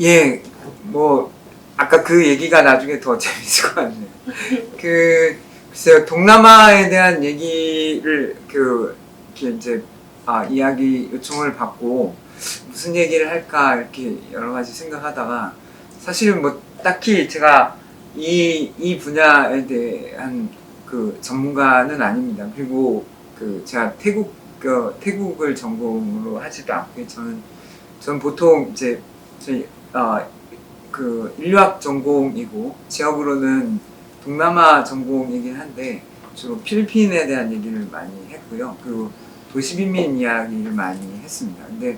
예, 뭐 아까 그 얘기가 나중에 더 재밌을 것 같네요. 글쎄요, 동남아에 대한 얘기를 이렇게 이제 이야기 요청을 받고 무슨 얘기를 할까 이렇게 여러 가지 생각하다가 사실은 뭐 딱히 제가 이 분야에 대한 그 전문가는 아닙니다. 그리고 제가 태국을 전공으로 하지도 않고 저는 보통 이제 저희 인류학 전공이고 지역으로는 동남아 전공이긴 한데 주로 필리핀에 대한 얘기를 많이 했고요. 그리고 도시빈민 이야기를 많이 했습니다. 근데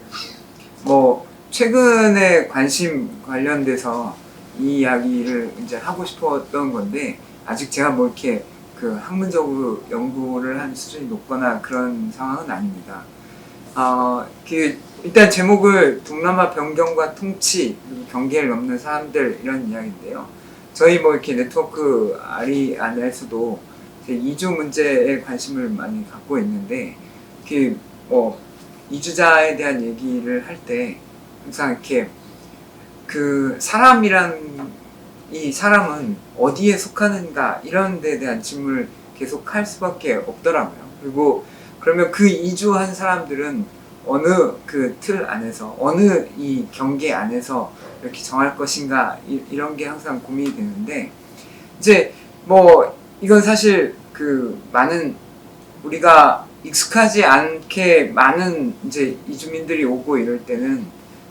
뭐 최근에 관심 관련돼서 이 이야기를 이제 하고 싶었던 건데 아직 제가 뭐 이렇게 학문적으로 연구를 한 수준이 높거나 그런 상황은 아닙니다. 일단 제목을 동남아 변경과 통치 그리고 경계를 넘는 사람들 이런 이야기인데요. 저희 뭐 이렇게 네트워크 아리 안에서도 이주 문제에 관심을 많이 갖고 있는데 뭐 이주자에 대한 얘기를 할 때 항상 이렇게 이 사람은 어디에 속하는가 이런 데 대한 질문을 계속 할 수밖에 없더라고요. 그리고 그러면 이주한 사람들은 어느 틀 안에서 어느 이 경계 안에서 이렇게 정할 것인가 이런 게 항상 고민이 되는데 이제 뭐 이건 사실 많은 우리가 익숙하지 않게 많은 이제 이주민들이 오고 이럴 때는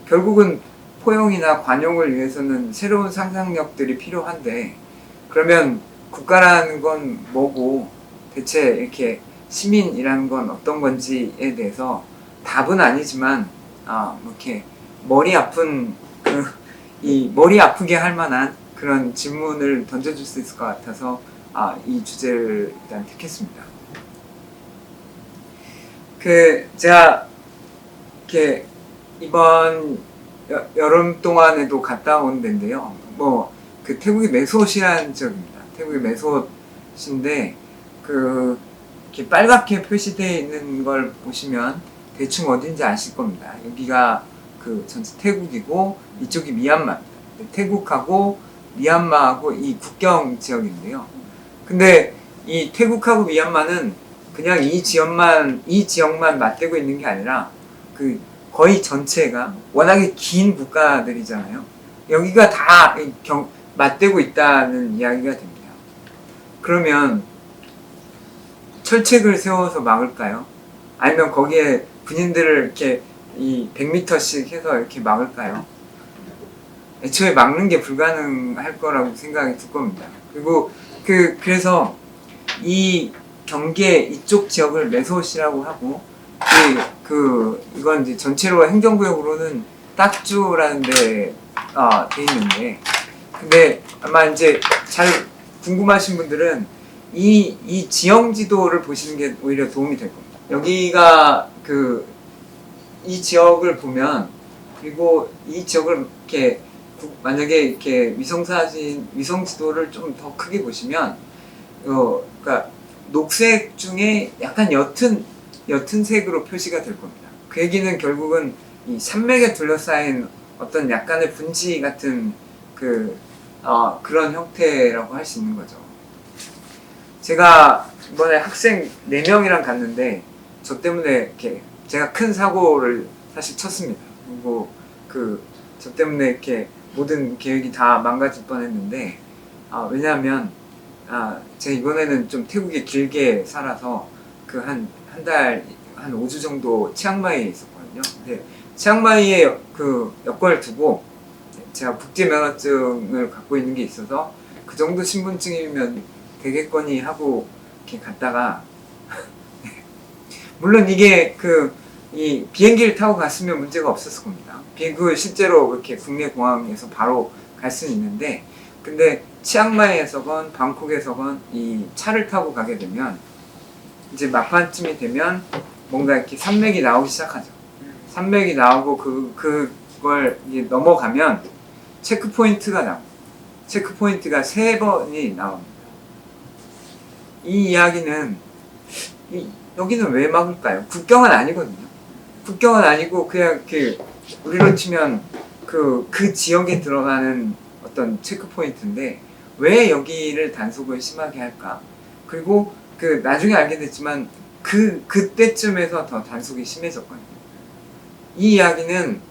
결국은 포용이나 관용을 위해서는 새로운 상상력들이 필요한데 그러면 국가라는 건 뭐고 대체 이렇게 시민이라는 건 어떤 건지에 대해서 답은 아니지만 뭐 이렇게 머리 아프게 할 만한 그런 질문을 던져줄 수 있을 것 같아서 이 주제를 일단 택했습니다. 제가 이렇게 이번 여름 동안에도 갔다 온 데인데요. 뭐 태국의 메소시라는 지역입니다. 태국의 메소시인데 이렇게 빨갛게 표시되어 있는 걸 보시면 대충 어딘지 아실 겁니다. 여기가 전체 태국이고 이쪽이 미얀마입니다. 태국하고 미얀마하고 이 국경 지역인데요. 근데 이 태국하고 미얀마는 그냥 이 지역만 맞대고 있는 게 아니라 거의 전체가 워낙에 긴 국가들이잖아요. 여기가 다 맞대고 있다는 이야기가 됩니다. 그러면 철책을 세워서 막을까요? 아니면 거기에 군인들을 이렇게 100m씩 해서 이렇게 막을까요? 애초에 막는 게 불가능할 거라고 생각이 들 겁니다. 그리고 그래서 이 경계 이쪽 지역을 메소시라고 하고 이건 이제 전체로 행정구역으로는 딱주라는 데 돼 있는데 근데 아마 이제 잘 궁금하신 분들은 이 지형 지도를 보시는 게 오히려 도움이 될 겁니다. 여기가 이 지역을 보면 그리고 이 지역을 이렇게 만약에 이렇게 위성 지도를 좀 더 크게 보시면 그러니까 녹색 중에 약간 옅은 색으로 표시가 될 겁니다. 그 얘기는 결국은 이 산맥에 둘러싸인 어떤 약간의 분지 같은 그런 형태라고 할 수 있는 거죠. 제가 이번에 학생 4명이랑 갔는데 저 때문에 이렇게 제가 큰 사고를 사실 쳤습니다. 그리고 저 때문에 이렇게 모든 계획이 다 망가질 뻔했는데 왜냐하면 제가 이번에는 좀 태국에 길게 살아서 한 달, 한 5주 정도 치앙마이에 있었거든요. 근데 치앙마이에 여권을 두고 제가 국제면허증을 갖고 있는 게 있어서 그 정도 신분증이면 되겠거니 하고 이렇게 갔다가 물론 이게 이 비행기를 타고 갔으면 문제가 없었을 겁니다. 실제로 이렇게 국내 공항에서 바로 갈 수는 있는데 근데 치앙마이에서건 방콕에서건 이 차를 타고 가게 되면 이제 막판쯤이 되면 뭔가 이렇게 산맥이 나오기 시작하죠. 산맥이 나오고 그걸 이제 넘어가면 체크포인트가 나옵니다. 체크포인트가 3번이 나옵니다. 이 이야기는 여기는 왜 막을까요? 국경은 아니거든요. 국경은 아니고 그냥 우리로 치면 그 지역에 들어가는 어떤 체크 포인트인데 왜 여기를 단속을 심하게 할까? 그리고 그 나중에 알게 됐지만 그때쯤에서 더 단속이 심해졌거든요. 이 이야기는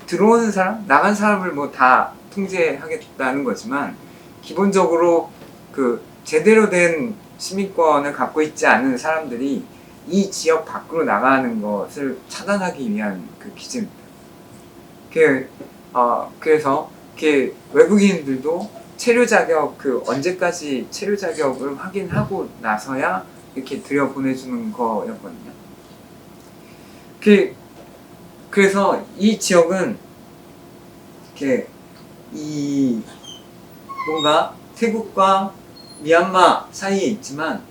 들어오는 사람, 나간 사람을 뭐 다 통제하겠다는 거지만 기본적으로 그 제대로 된 시민권을 갖고 있지 않은 사람들이 이 지역 밖으로 나가는 것을 차단하기 위한 그 기제입니다. 그래서 외국인들도 체류 자격 언제까지 체류 자격을 확인하고 나서야 이렇게 들여보내주는 거였거든요. 그래서 이 지역은 이렇게 뭔가 태국과 미얀마 사이에 있지만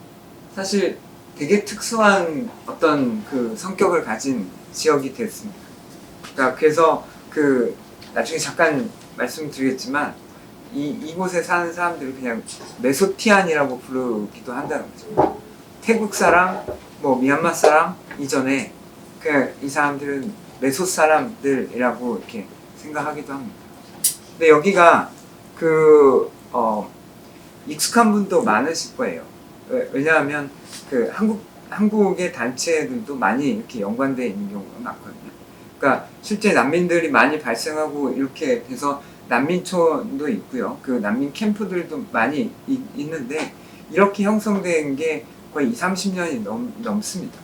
사실 되게 특수한 어떤 그 성격을 가진 지역이 됐습니다. 그래서 나중에 잠깐 말씀드리겠지만 이곳에 사는 사람들을 그냥 메소티안이라고 부르기도 한다는 거죠. 태국 사람, 뭐 미얀마 사람 이전에 이 사람들은 메소 사람들이라고 이렇게 생각하기도 합니다. 근데 여기가 익숙한 분도 많으실 거예요. 왜냐하면 한국의 단체들도 많이 이렇게 연관되어 있는 경우가 많거든요. 그러니까 실제 난민들이 많이 발생하고 이렇게 돼서 난민촌도 있고요. 그 난민 캠프들도 많이 있는데 이렇게 형성된 게 거의 20-30년이 넘습니다.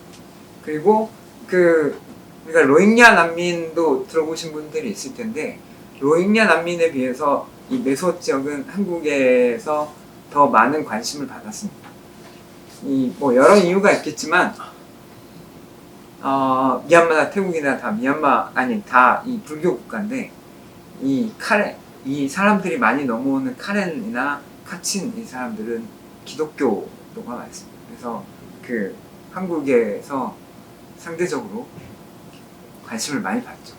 그리고 그러니까 로힝야 난민도 들어보신 분들이 있을 텐데 로힝야 난민에 비해서 이 메소 지역은 한국에서 더 많은 관심을 받았습니다. 뭐 여러 이유가 있겠지만 미얀마나 태국이나 다 다 이 불교 국가인데 이 사람들이 많이 넘어오는 카렌이나 카친 이 사람들은 기독교도가 많습니다. 그래서 한국에서 상대적으로 관심을 많이 받죠.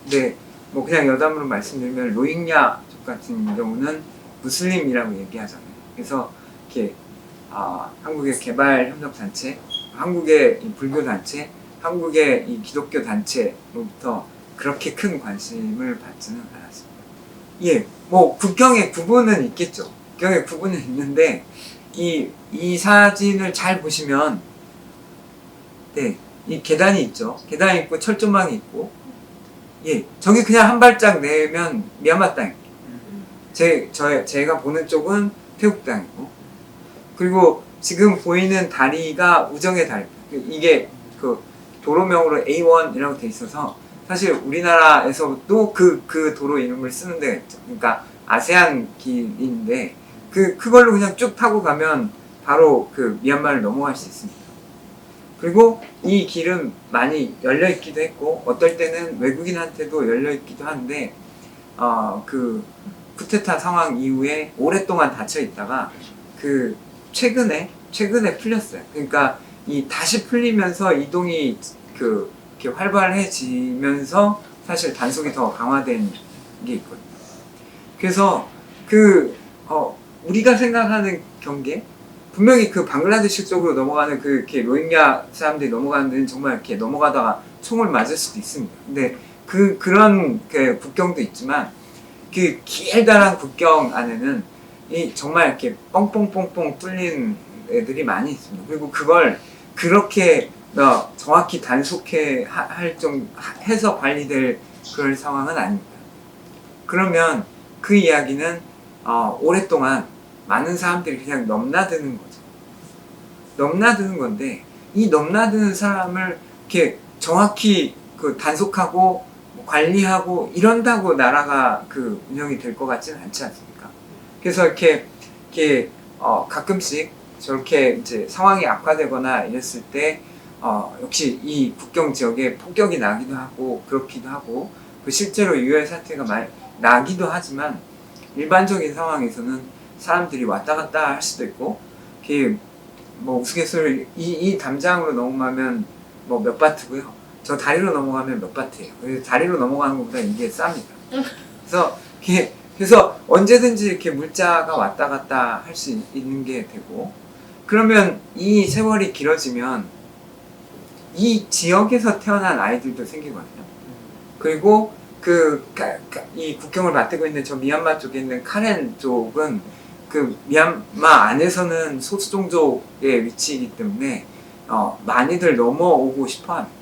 근데 뭐 그냥 여담으로 말씀드리면 로힝야족 같은 경우는 무슬림이라고 얘기하잖아요. 그래서 이렇게 한국의 개발협력단체, 한국의 이 불교단체, 한국의 이 기독교 단체로부터 그렇게 큰 관심을 받지는 않았습니다. 예, 뭐 국경의 구분은 있겠죠. 국경의 구분은 있는데 이 사진을 잘 보시면 네, 이 계단이 있죠. 계단이 있고 철조망이 있고 예, 저기 그냥 한 발짝 내면 미얀마 땅이에요. 제가 보는 쪽은 태국 땅이고 그리고 지금 보이는 다리가 우정의 다리. 이게 도로명으로 A1이라고 돼 있어서 사실 우리나라에서도 그 도로 이름을 쓰는 데가 있죠. 그러니까 아세안 길인데 그걸로 그냥 쭉 타고 가면 바로 미얀마를 넘어갈 수 있습니다. 그리고 이 길은 많이 열려 있기도 했고 어떨 때는 외국인한테도 열려 있기도 한데 쿠데타 상황 이후에 오랫동안 닫혀 있다가 최근에 풀렸어요. 그러니까 다시 풀리면서 이동이 이렇게 활발해지면서 사실 단속이 더 강화된 게 있거든요. 그래서 우리가 생각하는 경계 분명히 방글라데시 쪽으로 넘어가는 이렇게 로힝야 사람들이 넘어가는 데는 정말 이렇게 넘어가다가 총을 맞을 수도 있습니다. 근데 그런 국경도 있지만 길다란 국경 안에는 정말 이렇게 뻥뻥뻥뻥 뚫린 애들이 많이 있습니다. 그리고 그걸 그렇게 정확히 해서 관리될 그런 상황은 아닙니다. 그러면 그 이야기는 오랫동안 많은 사람들이 그냥 넘나드는 거죠. 넘나드는 건데 이 넘나드는 사람을 이렇게 정확히 단속하고 관리하고 이런다고 나라가 운영이 될 것 같지는 않지 않습니까? 그래서 이렇게 가끔씩 저렇게 이제 상황이 악화되거나 이랬을 때 역시 이 국경 지역에 폭격이 나기도 하고 그렇기도 하고 실제로 유혈 사태가 많이 나기도 하지만 일반적인 상황에서는 사람들이 왔다 갔다 할 수도 있고 뭐 우스갯소리 이 담장으로 넘어가면 뭐 몇 바트고요. 저 다리로 넘어가면 몇 바트예요. 다리로 넘어가는 것보다 이게 쌉니다. 그래서 언제든지 이렇게 물자가 왔다 갔다 할 수 있는 게 되고 그러면 이 세월이 길어지면 이 지역에서 태어난 아이들도 생기거든요. 그리고 이 국경을 맞대고 있는 저 미얀마 쪽에 있는 카렌 쪽은 그 미얀마 안에서는 소수 종족의 위치이기 때문에 많이들 넘어오고 싶어 합니다.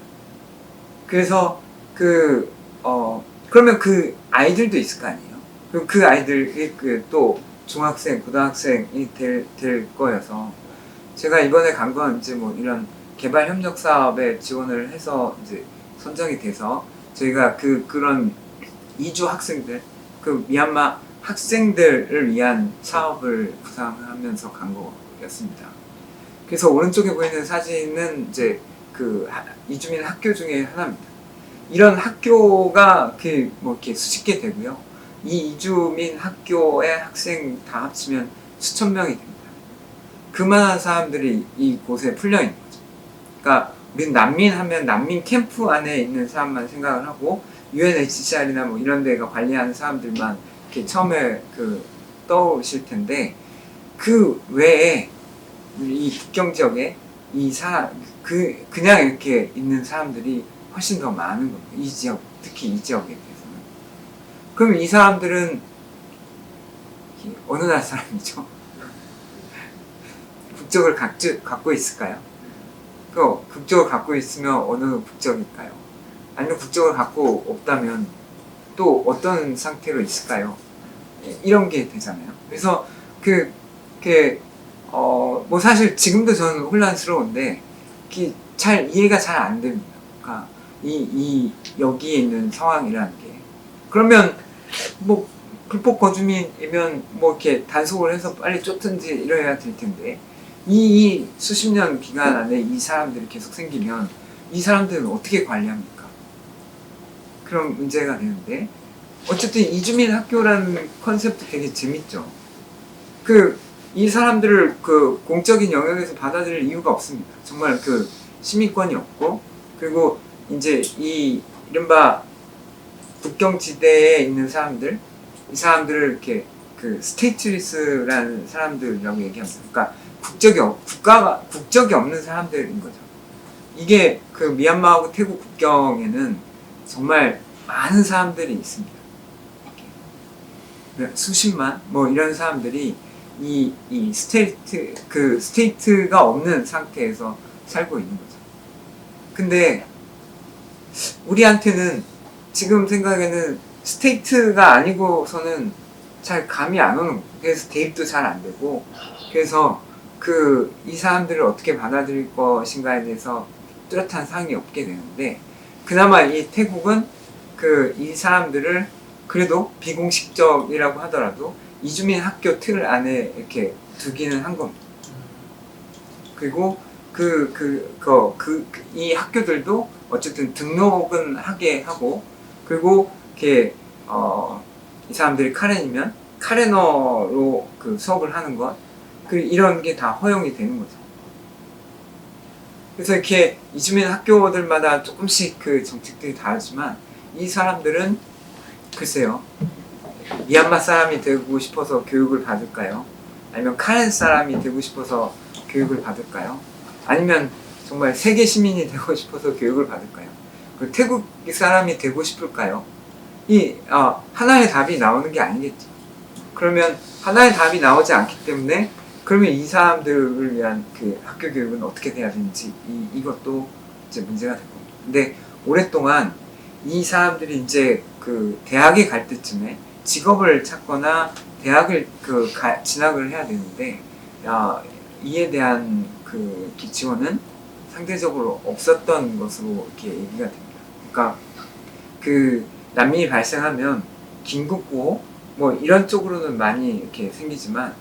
그래서 그러면 그 아이들도 있을 거 아니에요? 그럼 그 아이들이 또 중학생, 고등학생이 될 거여서 제가 이번에 간 건 이제 뭐 이런 개발 협력 사업에 지원을 해서 이제 선정이 돼서 저희가 그런 이주 학생들, 그 미얀마 학생들을 위한 사업을 구상하면서 간 거였습니다. 그래서 오른쪽에 보이는 사진은 이제 그 이주민 학교 중에 하나입니다. 이런 학교가 뭐 이렇게 수십 개 되고요. 이 이주민 학교의 학생 다 합치면 수천 명이 됩니다. 그만한 사람들이 이곳에 풀려 있는 거죠. 그러니까 우리는 난민 하면 난민 캠프 안에 있는 사람만 생각을 하고 UNHCR이나 뭐 이런 데가 관리하는 사람들만 이렇게 처음에 떠오르실 텐데 그 외에 이 국경 지역에 그냥 이렇게 있는 사람들이 훨씬 더 많은 겁니다. 이 지역, 특히 이 지역에 대해서는. 그럼 이 사람들은 어느 나라 사람이죠? 국적을 갖고 있을까요? 국적을 갖고 있으면 어느 국적일까요? 아니면 국적을 갖고 없다면 또 어떤 상태로 있을까요? 이런 게 되잖아요. 그래서 뭐 사실 지금도 저는 혼란스러운데 이해가 잘 안 됩니다. 그러니까 여기에 있는 상황이라는 게. 그러면 뭐 불법 거주민이면 뭐 이렇게 단속을 해서 빨리 쫓든지 이래야 될 텐데 이 수십 년 기간 안에 이 사람들이 계속 생기면 이 사람들은 어떻게 관리합니까? 그런 문제가 되는데 어쨌든 이주민 학교라는 컨셉도 되게 재밌죠. 이 사람들을 공적인 영역에서 받아들일 이유가 없습니다. 정말 시민권이 없고, 그리고 이제 이 이른바 국경지대에 있는 사람들, 이 사람들을 이렇게 스테이트리스라는 사람들이라고 얘기합니다. 그러니까 국적이 없는 사람들인 거죠. 이게 미얀마하고 태국 국경에는 정말 많은 사람들이 있습니다. 수십만 뭐 이런 사람들이 이 스테이트가 없는 상태에서 살고 있는 거죠. 근데 우리한테는 지금 생각에는 스테이트가 아니고서는 잘 감이 안 오는 거예요. 그래서 대입도 잘 안 되고, 그래서 이 사람들을 어떻게 받아들일 것인가에 대해서 뚜렷한 상이 없게 되는데, 그나마 이 태국은 이 사람들을 그래도 비공식적이라고 하더라도 이주민 학교 틀 안에 이렇게 두기는 한 겁니다. 그리고 이 학교들도 어쨌든 등록은 하게 하고, 그리고 이렇게 이 사람들이 카렌이면 카렌어로 수업을 하는 것, 이런 게 다 허용이 되는 거죠. 그래서 이렇게 이주민 학교들마다 조금씩 정책들이 다르지만 이 사람들은 글쎄요, 미얀마 사람이 되고 싶어서 교육을 받을까요? 아니면 카렌 사람이 되고 싶어서 교육을 받을까요? 아니면 정말 세계 시민이 되고 싶어서 교육을 받을까요? 태국 사람이 되고 싶을까요? 하나의 답이 나오는 게 아니겠죠. 그러면 하나의 답이 나오지 않기 때문에 그러면 이 사람들을 위한 학교 교육은 어떻게 돼야 되는지 이것도 이제 문제가 될 겁니다. 근데 오랫동안 이 사람들이 이제 대학에 갈 때쯤에 직업을 찾거나 대학을 진학을 해야 되는데 이에 대한 지원은 상대적으로 없었던 것으로 이렇게 얘기가 됩니다. 그러니까 난민이 발생하면 긴급구호 뭐 이런 쪽으로는 많이 이렇게 생기지만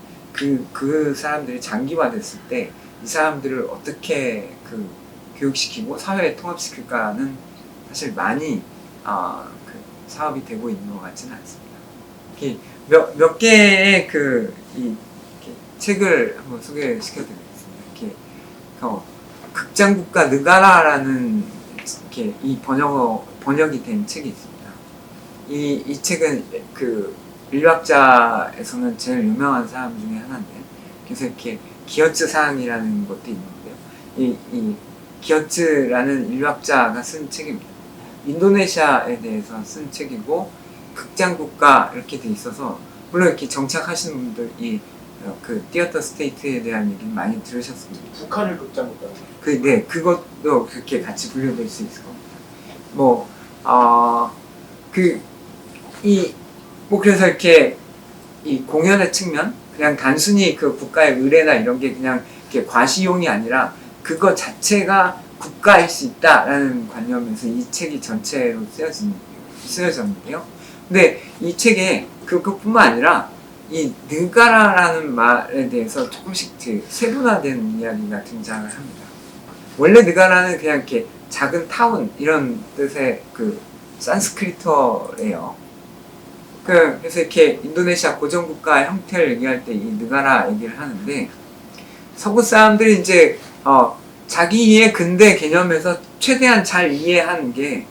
그 사람들이 장기화됐을 때 이 사람들을 어떻게 교육시키고 사회에 통합시킬까는 사실 많이 사업이 되고 있는 것 같지는 않습니다. 몇 개의 책을 한번 소개시켜드리겠습니다. 극장국가 느가라라는 이 번역이 된 책이 있습니다. 이 책은 인류학자에서는 제일 유명한 사람 중에 하나인데, 그래서 이렇게 기어츠상이라는 것도 있는데요. 이 기어츠라는 인류학자가 쓴 책입니다. 인도네시아에 대해서 쓴 책이고 극장국가 이렇게 돼 있어서 물론 이렇게 정착하시는 분들이 그 띄었던 스테이트에 대한 얘기는 많이 들으셨습니다. 북한을 극장국가로. 네, 그것도 그렇게 같이 분류될 수 있을 겁니다. 그래서 이렇게 이 공연의 측면, 그냥 단순히 그 국가의 의례나 이런 게 그냥 이렇게 과시용이 아니라 그것 자체가 국가일 수 있다라는 관념에서 이 책이 전체로 쓰여졌는데요. 근데 이 책에 그것뿐만 아니라 이 느가라라는 말에 대해서 조금씩 세분화된 이야기가 등장을 합니다. 원래 느가라는 그냥 이렇게 작은 타운 이런 뜻의 그 산스크리트어예요. 그래서 이렇게 인도네시아 고정국가 형태를 얘기할 때 이 느가라 얘기를 하는데 서구 사람들이 이제 자기 이해 근대 개념에서 최대한 잘 이해하는 게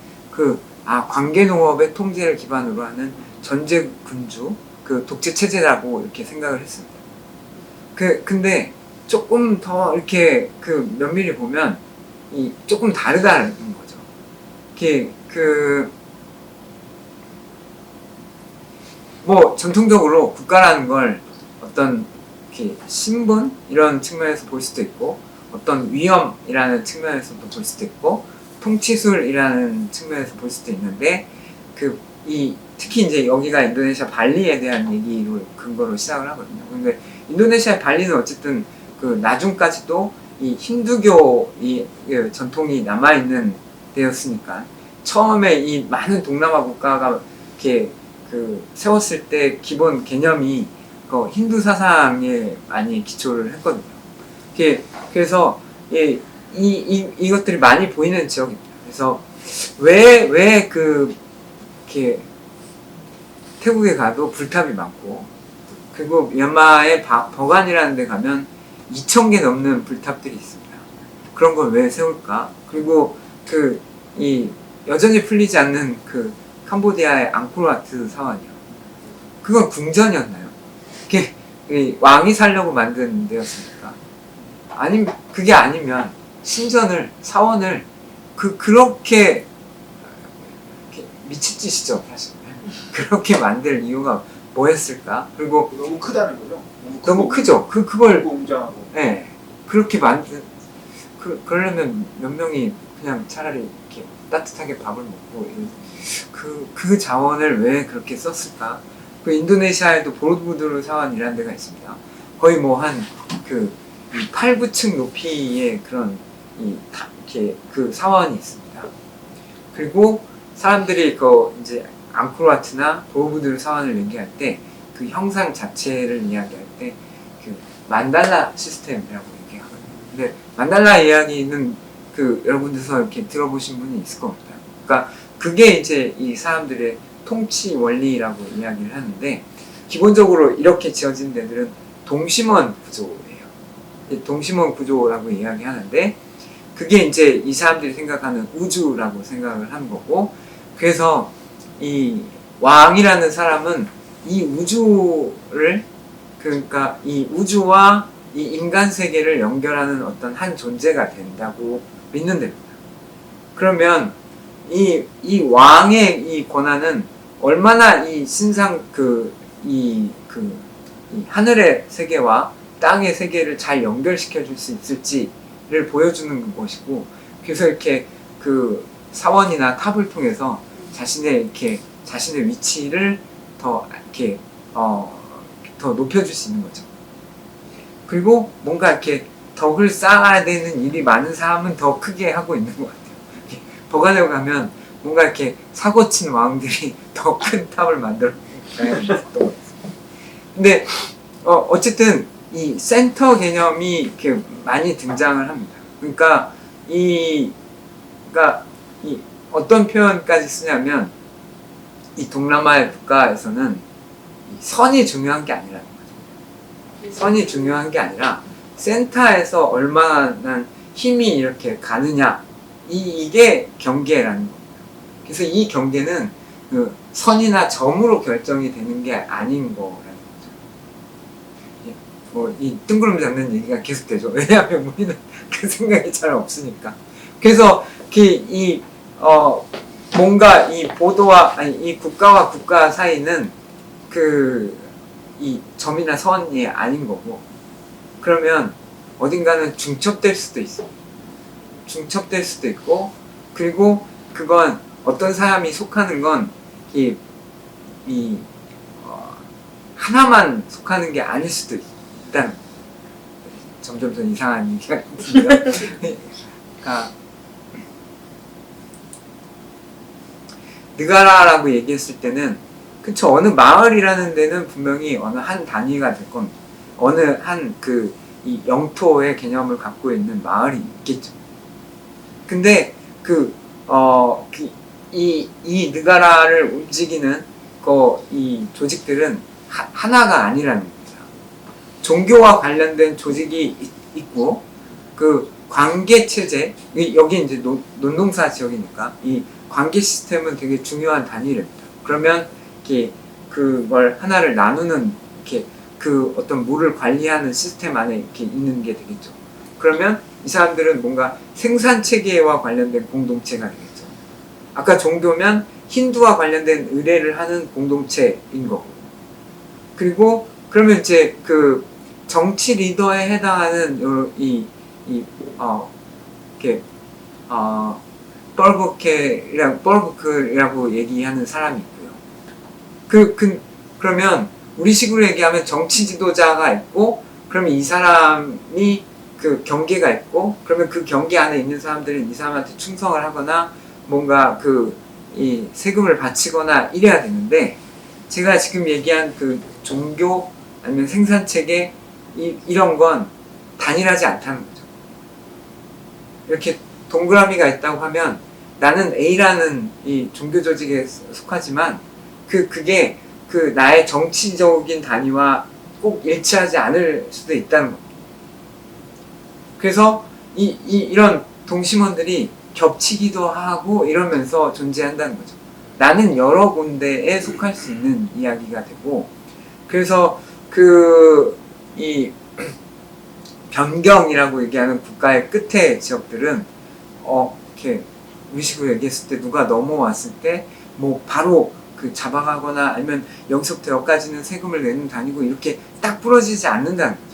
관계농업의 통제를 기반으로 하는 전제군주 그 독재 체제라고 이렇게 생각을 했습니다. 근데 조금 더 이렇게 그 면밀히 보면 조금 다르다는 거죠. 전통적으로 국가라는 걸 어떤 신분 이런 측면에서 볼 수도 있고 어떤 위험이라는 측면에서도 볼 수도 있고 통치술이라는 측면에서 볼 수도 있는데 특히 이제 여기가 인도네시아 발리에 대한 얘기로 근거로 시작을 하거든요. 근데 인도네시아 발리는 어쨌든 그 나중까지도 이 힌두교 전통이 남아있는 데였으니까 처음에 이 많은 동남아 국가가 이렇게 세웠을 때 기본 개념이 힌두 사상에 많이 기초를 했거든요. 그래서 이것들이 많이 보이는 지역입니다. 그래서 왜 이렇게 태국에 가도 불탑이 많고 그리고 미얀마의 버간이라는 데 가면 2,000개 넘는 불탑들이 있습니다. 그런 걸 왜 세울까? 그리고 여전히 풀리지 않는 캄보디아의 앙코르와트 사원이요. 그건 궁전이었나요? 왕이 살려고 만든 데였습니까? 그게 아니면 사원을 그렇게 미친 짓이죠, 사실. 그렇게 만들 이유가 뭐였을까? 그리고 너무 크다는 거죠? 너무 크죠. 그걸 웅장하고. 네, 그렇게 그러려면 몇 명이 그냥 차라리 이렇게 따뜻하게 밥을 먹고 그 자원을 왜 그렇게 썼을까? 인도네시아에도 보로부두르 사원이라는 데가 있습니다. 거의 한 8, 9층 높이의 그런 그 사원이 있습니다. 그리고 사람들이 이제 앙코르와트나 보로부두르 사원을 얘기할 때 그 형상 자체를 이야기할 때 만달라 시스템이라고 얘기하거든요. 근데 만달라 이야기는 여러분들서 이렇게 들어보신 분이 있을 겁니다. 그러니까 그게 이제 이 사람들의 통치 원리라고 이야기를 하는데 기본적으로 이렇게 지어진 데들은 동심원 구조예요. 동심원 구조라고 이야기하는데 그게 이제 이 사람들이 생각하는 우주라고 생각을 하는 거고 그래서 이 왕이라는 사람은 이 우주를 그러니까 이 우주와 이 인간 세계를 연결하는 어떤 한 존재가 된다고 믿는 데입니다. 그러면 이 왕의 이 권한은 얼마나 이 신상 이 하늘의 세계와 땅의 세계를 잘 연결시켜 줄 수 있을지를 보여주는 것이고 그래서 이렇게 사원이나 탑을 통해서 자신의 위치를 더 이렇게 더 높여줄 수 있는 거죠. 그리고 뭔가 이렇게 덕을 쌓아야 되는 일이 많은 사람은 더 크게 하고 있는 것 같아요. 버간에 가면 뭔가 이렇게 사고친 왕들이 더 큰 탑을 만들어 가야 근데 어쨌든 이 센터 개념이 이렇게 많이 등장을 합니다. 그러니까 이 어떤 표현까지 쓰냐면 이 동남아의 국가에서는 선이 중요한 게 아니라는 거죠. 선이 중요한 게 아니라 센터에서 얼마나 힘이 이렇게 가느냐 이게 경계라는 겁니다. 그래서 이 경계는 선이나 점으로 결정이 되는 게 아닌 거라는 거죠. 이 뜬구름 잡는 얘기가 계속되죠. 왜냐하면 우리는 그 생각이 잘 없으니까. 그래서 뭔가 이 보도와 아니 이 국가와 국가 사이는 이 점이나 선이 아닌 거고, 그러면 어딘가는 중첩될 수도 있어. 중첩될 수도 있고, 그리고 그건 어떤 사람이 속하는 건 하나만 속하는 게 아닐 수도 있다는 거죠. 점점 더 이상한 얘기가 있습니다. 그러니까 느가라라고 얘기했을 때는 그쵸, 어느 마을이라는 데는 분명히 어느 한 단위가 될 겁니다. 어느 한 이 영토의 개념을 갖고 있는 마을이 있겠죠. 근데 이 느가라를 움직이는 이 조직들은 하나가 아니라는 겁니다. 종교와 관련된 조직이 있고, 그 관계 체제, 여기 이제 논동사 지역이니까 이 관계 시스템은 되게 중요한 단위랍니다. 그러면 그걸 하나를 나누는 어떤 물을 관리하는 시스템 안에 이렇게 있는 게 되겠죠. 그러면 이 사람들은 뭔가 생산 체계와 관련된 공동체가 되겠죠. 아까 종교면 힌두와 관련된 의례를 하는 공동체인 거고. 그리고 그러면 이제 정치 리더에 해당하는 뻘브크라고 얘기하는 사람이 있고요. 그러면 우리 식으로 얘기하면 정치 지도자가 있고, 그러면 이 사람이 경계가 있고, 그러면 그 경계 안에 있는 사람들은 이 사람한테 충성을 하거나 뭔가 이 세금을 바치거나 이래야 되는데, 제가 지금 얘기한 종교 아니면 생산체계 이런 건 단일하지 않다는 거죠. 이렇게 동그라미가 있다고 하면 나는 A라는 이 종교 조직에 속하지만 그게 나의 정치적인 단위와 꼭 일치하지 않을 수도 있다는 겁니다. 그래서 이런 동심원들이 겹치기도 하고 이러면서 존재한다는 거죠. 나는 여러 군데에 속할 수 있는 이야기가 되고, 그래서 이 변경이라고 얘기하는 국가의 끝의 지역들은 이렇게 우리식으로 얘기했을 때 누가 넘어왔을 때 뭐 바로 잡아가거나 아니면 여기서부터 여기까지는 세금을 내는 단위고 이렇게 딱 부러지지 않는다는 거죠.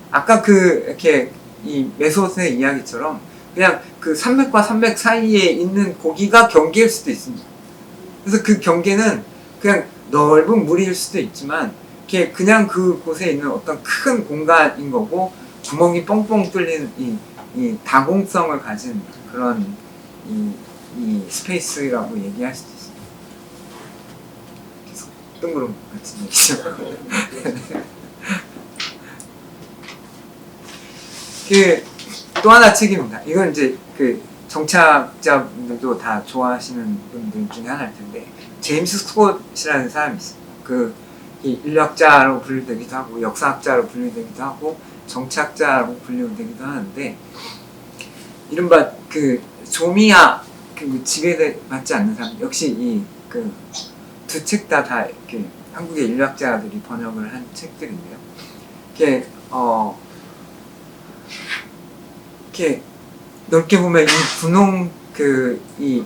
아까 이렇게 이 메소스의 이야기처럼 그냥 산맥과 산맥 사이에 있는 고기가 경계일 수도 있습니다. 그래서 그 경계는 그냥 넓은 물일 수도 있지만 그냥 그곳에 있는 어떤 큰 공간인 거고, 구멍이 뻥뻥 뚫린 이 다공성을 가진 그런 이 스페이스라고 얘기할 수도 있습니다. 계속 뜬구름 같은 얘기죠. 또 하나 책입니다. 이건 이제 정치학자분들도 다 좋아하시는 분들 중에 하나일 텐데, 제임스 스콧이라는 사람이 있어요. 이 인류학자로 분류되기도 하고 역사학자로 분류되기도 하고 정치학자로 분류되기도 하는데, 이른바 조미아 지배받지 않는 사람, 역시 이 두 책 다 이렇게 한국의 인류학자들이 번역을 한 책들인데요. 이렇게 넓게 보면 이 분홍 이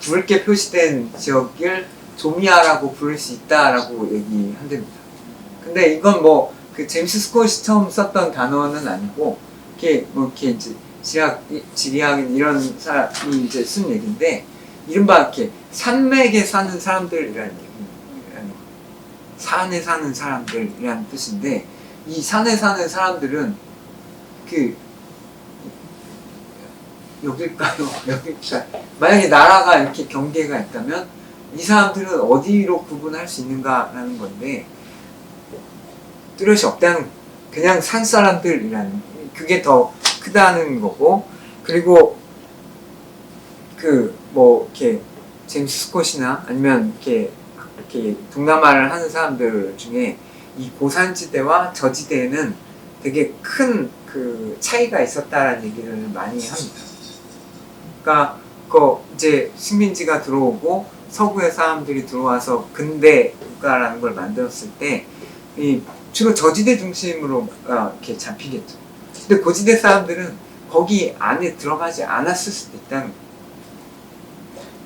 붉게 표시된 지역을 조미아라고 부를 수 있다라고 얘기한답니다. 근데 이건 제임스 스콧이 처음 썼던 단어는 아니고, 이렇게 이제 지리학인 이런 사람이 이제 쓴 얘기인데, 이른바 이렇게 산맥에 사는 사람들이라는 얘기예요. 산에 사는 사람들이라는 뜻인데, 이 산에 사는 사람들은 여길까요? 만약에 나라가 이렇게 경계가 있다면 이 사람들은 어디로 구분할 수 있는가라는 건데, 뚜렷이 없다는, 그냥 산 사람들이라는, 그게 더 크다는 거고, 그리고 이렇게 제임스 스콧이나 아니면 이렇게 동남아를 하는 사람들 중에 이 고산지대와 저지대에는 되게 큰 차이가 있었다라는 얘기를 많이 합니다. 그러니까 이제 식민지가 들어오고 서구의 사람들이 들어와서 근대 국가라는 걸 만들었을 때 주로 저지대 중심으로 이렇게 잡히겠죠. 근데 고지대 사람들은 거기 안에 들어가지 않았을 수도 있다는 거예요.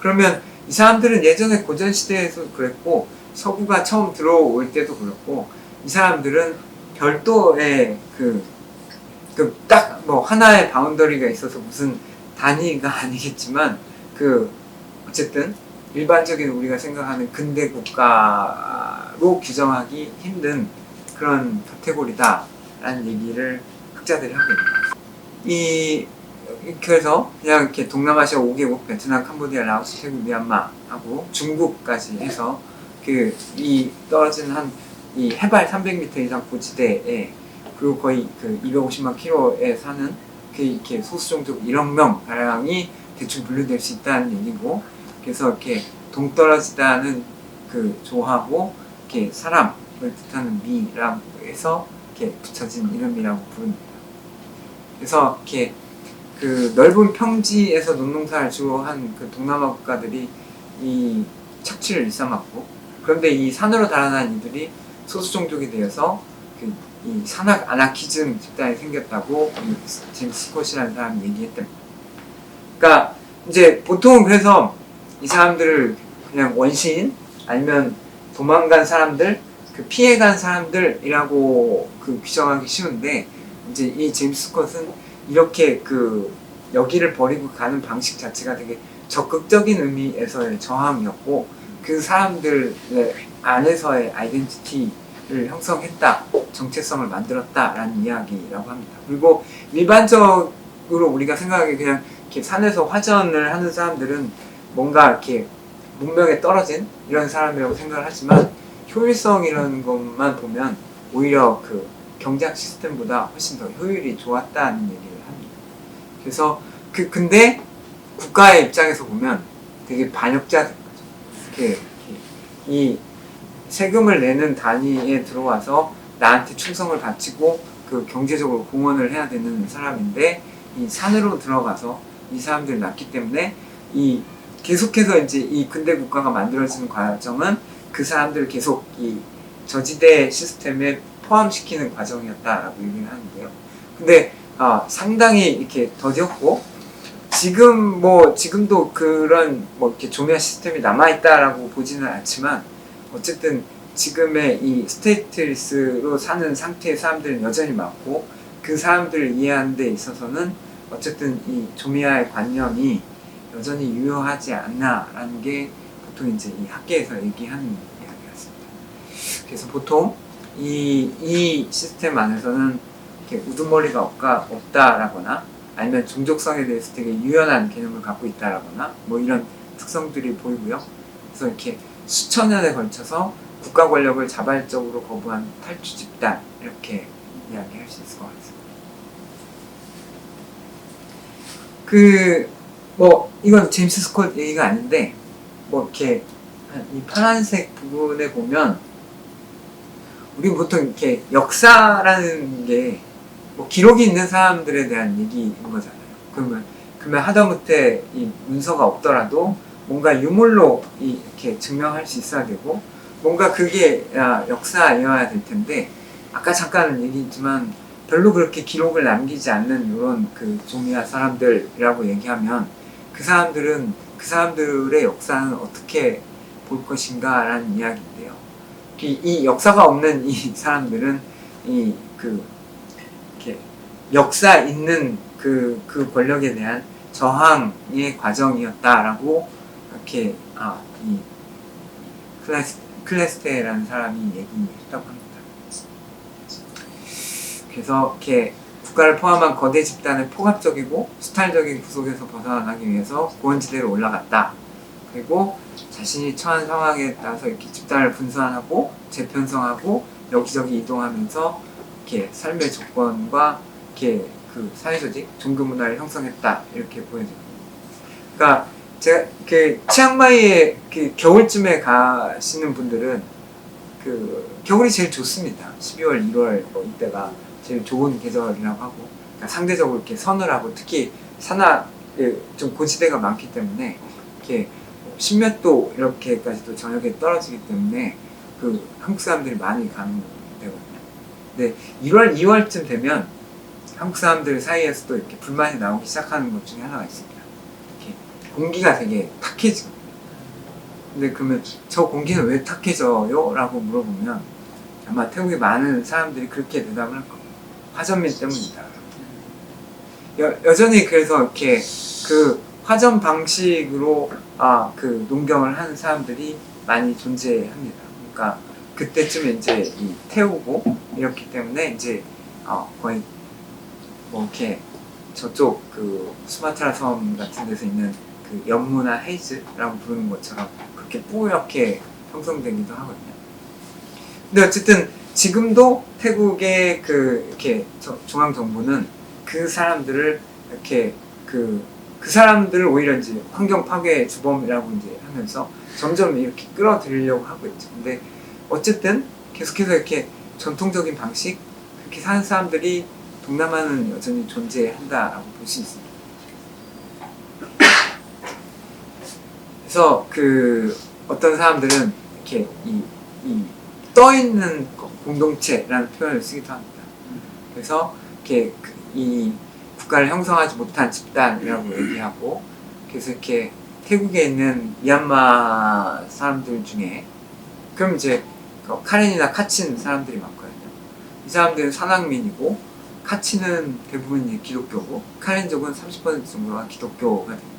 그러면 이 사람들은 예전에 고전시대에도 그랬고 서구가 처음 들어올 때도 그렇고 이 사람들은 별도의 딱 뭐 하나의 바운더리가 있어서 무슨 단위가 아니겠지만 어쨌든 일반적인 우리가 생각하는 근대 국가로 규정하기 힘든 그런 카테고리다라는 얘기를 학자들이 하게 됩니다. 그래서 그냥 이렇게 동남아시아 5개국 베트남, 캄보디아, 라오스, 태국, 미얀마하고 중국까지 해서 이 떨어진 이 해발 300m 이상 고지대에 그리고 거의 250만 킬로에 사는 이렇게 소수종족 1억 명 가량이 대충 분류될 수 있다는 얘기고, 그래서 이렇게 동떨어지다는 조하고 이렇게 사람을 뜻하는 미라고 해서 이렇게 붙여진 이름이라고 부릅니다. 그래서 이렇게 넓은 평지에서 농농사를 주로 한 동남아 국가들이 이 착취를 일삼았고, 그런데 이 산으로 달아난 이들이 소수종족이 되어서 이 산악 아나키즘 집단이 생겼다고 이 제임스 스콧이라는 사람이 얘기했답니다. 그러니까 이제 보통 그래서 이 사람들을 그냥 원시인 아니면 도망간 사람들, 피해간 사람들이라고 규정하기 쉬운데, 이제 이 제임스 스콧은 이렇게 여기를 버리고 가는 방식 자체가 되게 적극적인 의미에서의 저항이었고, 그 사람들 안에서의 아이덴티티를 형성했다, 정체성을 만들었다라는 이야기라고 합니다. 그리고 일반적으로 우리가 생각하기에 그냥 이렇게 산에서 화전을 하는 사람들은 뭔가 이렇게 문명에 떨어진 이런 사람이라고 생각을 하지만, 효율성이라는 것만 보면 오히려 경제학 시스템보다 훨씬 더 효율이 좋았다는 얘기를 합니다. 그래서 근데 국가의 입장에서 보면 되게 반역자들 거죠. 이 세금을 내는 단위에 들어와서 나한테 충성을 바치고 경제적으로 공헌을 해야 되는 사람인데, 이 산으로 들어가서 이 사람들을 낳기 때문에 계속해서 이제 이 근대 국가가 만들어지는 과정은 그 사람들을 계속 이 저지대 시스템에 포함시키는 과정이었다라고 얘기를 하는데요. 근데 상당히 이렇게 더뎠고, 지금도 그런 이렇게 조미아 시스템이 남아있다라고 보지는 않지만, 어쨌든 지금의 이 스테이트리스로 사는 상태의 사람들은 여전히 많고, 그 사람들을 이해하는 데 있어서는 어쨌든 이 조미아의 관념이 여전히 유효하지 않나라는 게 보통 이제 이 학계에서 얘기하는 이야기였습니다. 그래서 보통 이 시스템 안에서는 이렇게 우두머리가 없다라거나, 아니면 종족성에 대해서 되게 유연한 개념을 갖고 있다라거나 이런 특성들이 보이고요. 그래서 이렇게 수천 년에 걸쳐서 국가 권력을 자발적으로 거부한 탈주 집단, 이렇게 이야기할 수 있을 것 같습니다. 이건 제임스 스콧 얘기가 아닌데, 이렇게 이 파란색 부분에 보면 우리 보통 이렇게 역사라는 게 기록이 있는 사람들에 대한 얘기인 거잖아요. 그러면 하다못해 이 문서가 없더라도 뭔가 유물로 이렇게 증명할 수 있어야 되고, 뭔가 그게 역사여야 될 텐데, 아까 잠깐 얘기했지만 별로 그렇게 기록을 남기지 않는 이런 조미아 사람들이라고 얘기하면, 그 사람들의 역사는 어떻게 볼 것인가 라는 이야기인데요. 이 역사가 없는 이 사람들은 이렇게 역사 있는 그 권력에 대한 저항의 과정이었다라고 이렇게 이 클레스테라는 사람이 얘기했다고 합니다. 그래서 이렇게 국가를 포함한 거대 집단의 포괄적이고 수탈적인 구속에서 벗어나기 위해서 고원지대로 올라갔다. 그리고 자신이 처한 상황에 따라서 이렇게 집단을 분산하고 재편성하고 여기저기 이동하면서 이렇게 삶의 조건과 이렇게 사회조직, 종교문화를 형성했다, 이렇게 보여집니다. 그러니까 제가 치앙마이에 겨울쯤에 가시는 분들은 겨울이 제일 좋습니다. 12월, 1월 이때가 제일 좋은 계절이라고 하고, 그러니까 상대적으로 이렇게 서늘하고, 특히 좀 고지대가 많기 때문에 이렇게 10몇 도 이렇게까지도 저녁에 떨어지기 때문에 한국 사람들이 많이 가는 데거든요. 근데 1월, 2월쯤 되면 한국 사람들 사이에서도 이렇게 불만이 나오기 시작하는 것 중에 하나가 있습니다. 이렇게 공기가 되게 탁해지고, 근데 그러면 저 공기는 왜 탁해져요? 라고 물어보면 아마 태국의 많은 사람들이 그렇게 대답을 할 겁니다. 화전민 때문이다. 여전히 그래서 이렇게 그 화전 방식으로 그 농경을 하는 사람들이 많이 존재합니다. 그러니까 그때쯤에 이제 태우고 이렇기 때문에 이제 거의 뭐 이렇게 저쪽 그 수마트라 섬 같은 데서 있는 그 연무나 헤이즈라고 부르는 것처럼 그렇게 뿌옇게 형성되기도 하거든요. 근데 어쨌든 지금도 태국의 그 이렇게 중앙 정부는 그 사람들을 이렇게 그 사람들을 오히려 이제 환경 파괴 주범이라고 이제 하면서 점점 이렇게 끌어들이려고 하고 있죠. 근데 어쨌든 계속해서 이렇게 전통적인 방식 그렇게 사는 사람들이 동남아는 여전히 존재한다라고 볼 수 있습니다. 그래서 그 어떤 사람들은 이렇게 떠 있는 공동체라는 표현을 쓰기도 합니다. 그래서 이렇게 이 국가를 형성하지 못한 집단이라고 얘기하고, 그래서 이렇게 태국에 있는 미얀마 사람들 중에 그럼 이제 카렌이나 카친 사람들이 많거든요. 이 사람들은 산악민이고 카친은 대부분 이제 기독교고 카렌족은 30% 정도가 기독교가 됩니다.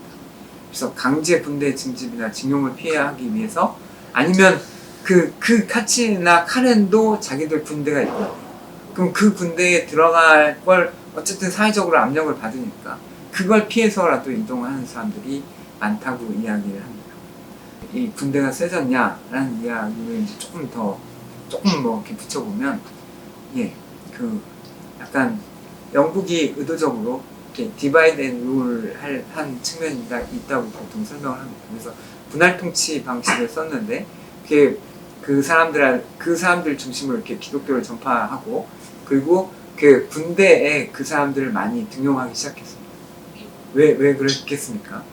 그래서 강제 군대 징집이나 징용을 피하기 위해서 아니면 그 카친이나 카렌도 자기들 군대가 있거든요. 그럼 그 군대에 들어갈 걸 어쨌든 사회적으로 압력을 받으니까 그걸 피해서라도 이동하는 사람들이 많다고 이야기를 합니다. 이 군대가 세졌냐라는 이야기를 이제 조금 뭐 이렇게 붙여보면, 그 약간 영국이 의도적으로 이렇게 디바이드 앤 룰 한 측면이 있다고 보통 설명을 합니다. 그래서 분할 통치 방식을 썼는데 그 사람들 중심으로 이렇게 기독교를 전파하고, 그리고 그 군대에 그 사람들을 많이 등용하기 시작했습니다. 왜 그랬겠습니까?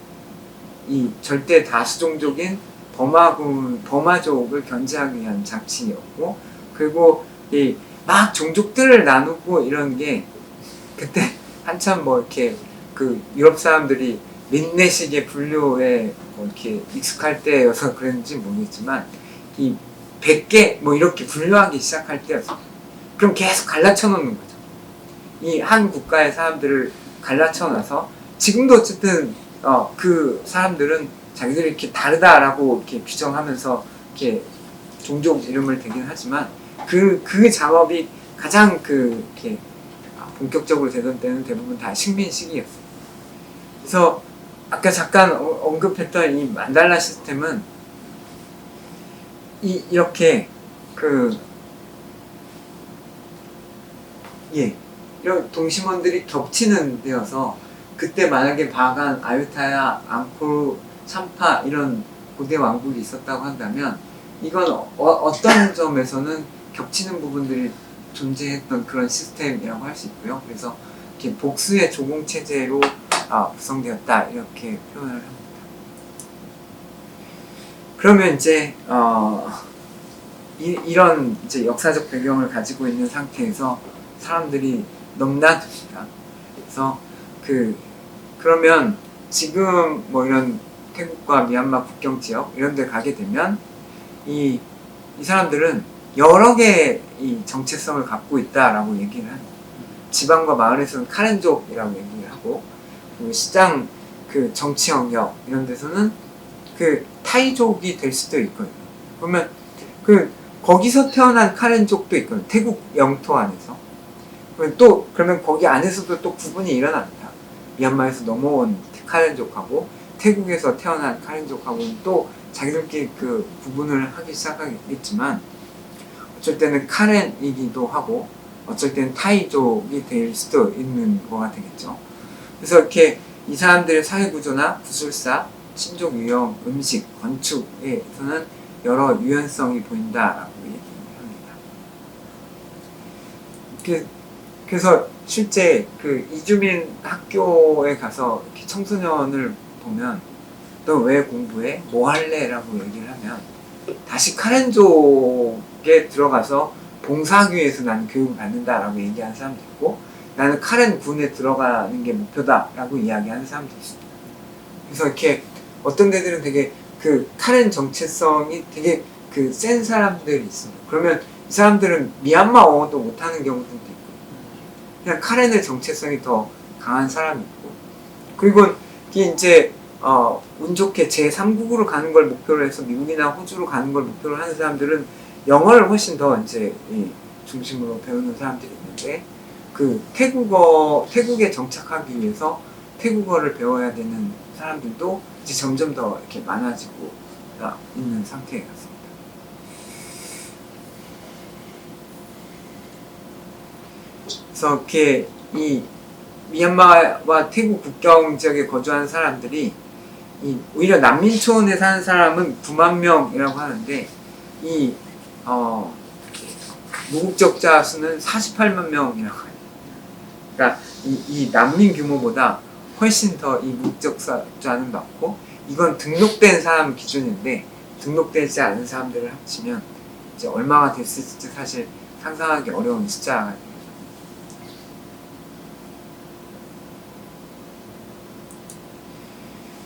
이 절대 다수종족인 버마족을 견제하기 위한 장치였고, 그리고 막 종족들을 나누고 이런 게 그때 한참 뭐 이렇게 그 유럽 사람들이 민내식의 분류에 뭐 이렇게 익숙할 때여서 그랬는지 모르겠지만 이 100개 뭐 이렇게 분류하기 시작할 때였어요. 그럼 계속 갈라쳐 놓는 거죠. 이 한 국가의 사람들을 갈라쳐 놔서 지금도 어쨌든 그 사람들은 자기들이 이렇게 다르다라고 이렇게 규정하면서 이렇게 종족 이름을 대긴 하지만 그 작업이 가장 이렇게 본격적으로 되던 때는 대부분 다 식민 시기였어요. 그래서 아까 잠깐 언급했던 이 만달라 시스템은 이렇게 이런 동심원들이 겹치는 데여서 그때 만약에 바간, 아유타야, 앙코르, 참파 이런 고대 왕국이 있었다고 한다면 이건 어떤 점에서는 겹치는 부분들이 존재했던 그런 시스템이라고 할 수 있고요. 그래서 이렇게 복수의 조공 체제로 구성되었다 이렇게 표현을 합니다. 그러면 이제 이런 이제 역사적 배경을 가지고 있는 상태에서 사람들이 넘나듭니다. 그래서 그러면 지금 뭐 이런 태국과 미얀마 국경 지역 이런 데 가게 되면 이 사람들은 여러 개의 이 정체성을 갖고 있다라고 얘기를 합니다. 지방과 마을에서는 카렌족이라고 얘기를 하고, 그리고 시장 정치 영역 이런 데서는 타이족이 될 수도 있거든요. 그러면 거기서 태어난 카렌족도 있거든요. 태국 영토 안에서. 그러면 거기 안에서도 또 구분이 일어납니다. 미얀마에서 넘어온 카렌족하고 태국에서 태어난 카렌족하고는 또 자기들끼리 구분을 하기 시작하겠지만, 어쩔 때는 카렌이기도 하고 어쩔 때는 타이족이 될 수도 있는 거가 되겠죠. 그래서 이렇게 이 사람들의 사회 구조나 구술사, 친족 유형, 음식, 건축에서는 여러 유연성이 보인다라고 얘기합니다. 그래서 실제 이주민 학교에 가서 이렇게 청소년을 보면 너 왜 공부해? 뭐 할래? 라고 얘기를 하면 다시 카렌족에 들어가서 봉사하기 위해서 나는 교육을 받는다라고 얘기하는 사람도 있고, 나는 카렌 군에 들어가는 게 목표다라고 이야기하는 사람도 있습니다. 그래서 이렇게 어떤 데들은 되게 그 카렌 정체성이 되게 그 센 사람들이 있습니다. 그러면 이 사람들은 미얀마어도 못하는 경우들도 있고 그냥 카렌의 정체성이 더 강한 사람이 있고 그리고 이게 이제 운 좋게 제3국으로 가는 걸 목표로 해서 미국이나 호주로 가는 걸 목표로 하는 사람들은 영어를 훨씬 더 이제 이 중심으로 배우는 사람들이 있는데 그 태국에 정착하기 위해서 태국어를 배워야 되는 사람들도 이제 점점 더 이렇게 많아지고 있는 상태에 같습니다. 그래서 이렇게 이 미얀마와 태국 국경 지역에 거주하는 사람들이 오히려 난민촌에 사는 사람은 9만 명이라고 하는데 이 무국적자 수는 48만 명이라고 해요. 그러니까 이 난민 규모보다 훨씬 더 이 무국적자는 많고 이건 등록된 사람 기준인데 등록되지 않은 사람들을 합치면 이제 얼마가 됐을지 사실 상상하기 어려운 숫자가 됩니다.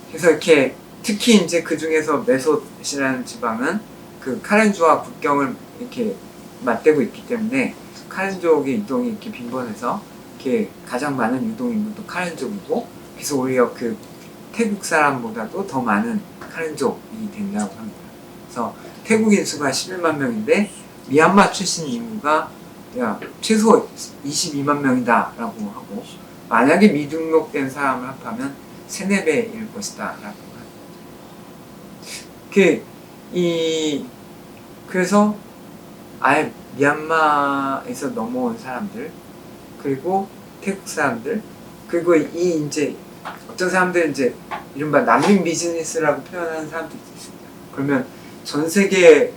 그래서 이렇게 특히 이제 그 중에서 메소시라는 지방은 그 카렌족과 국경을 이렇게 맞대고 있기 때문에 카렌족의 이동이 이렇게 빈번해서 이렇게 가장 많은 유동 인구도 카렌족이고 그래서 오히려 그 태국 사람보다도 더 많은 카렌족이 된다고 합니다. 그래서 태국 인수가 11만 명인데 미얀마 출신 인구가 최소 22만 명이다라고 하고 만약에 미등록된 사람을 합하면 3, 4배일 것이다 라고 합니다. 그래서 아예 미얀마에서 넘어온 사람들 그리고 태국 사람들 그리고 이제 어떤 사람들은 이제 이른바 난민 비즈니스라고 표현하는 사람들이 있습니다. 그러면 전 세계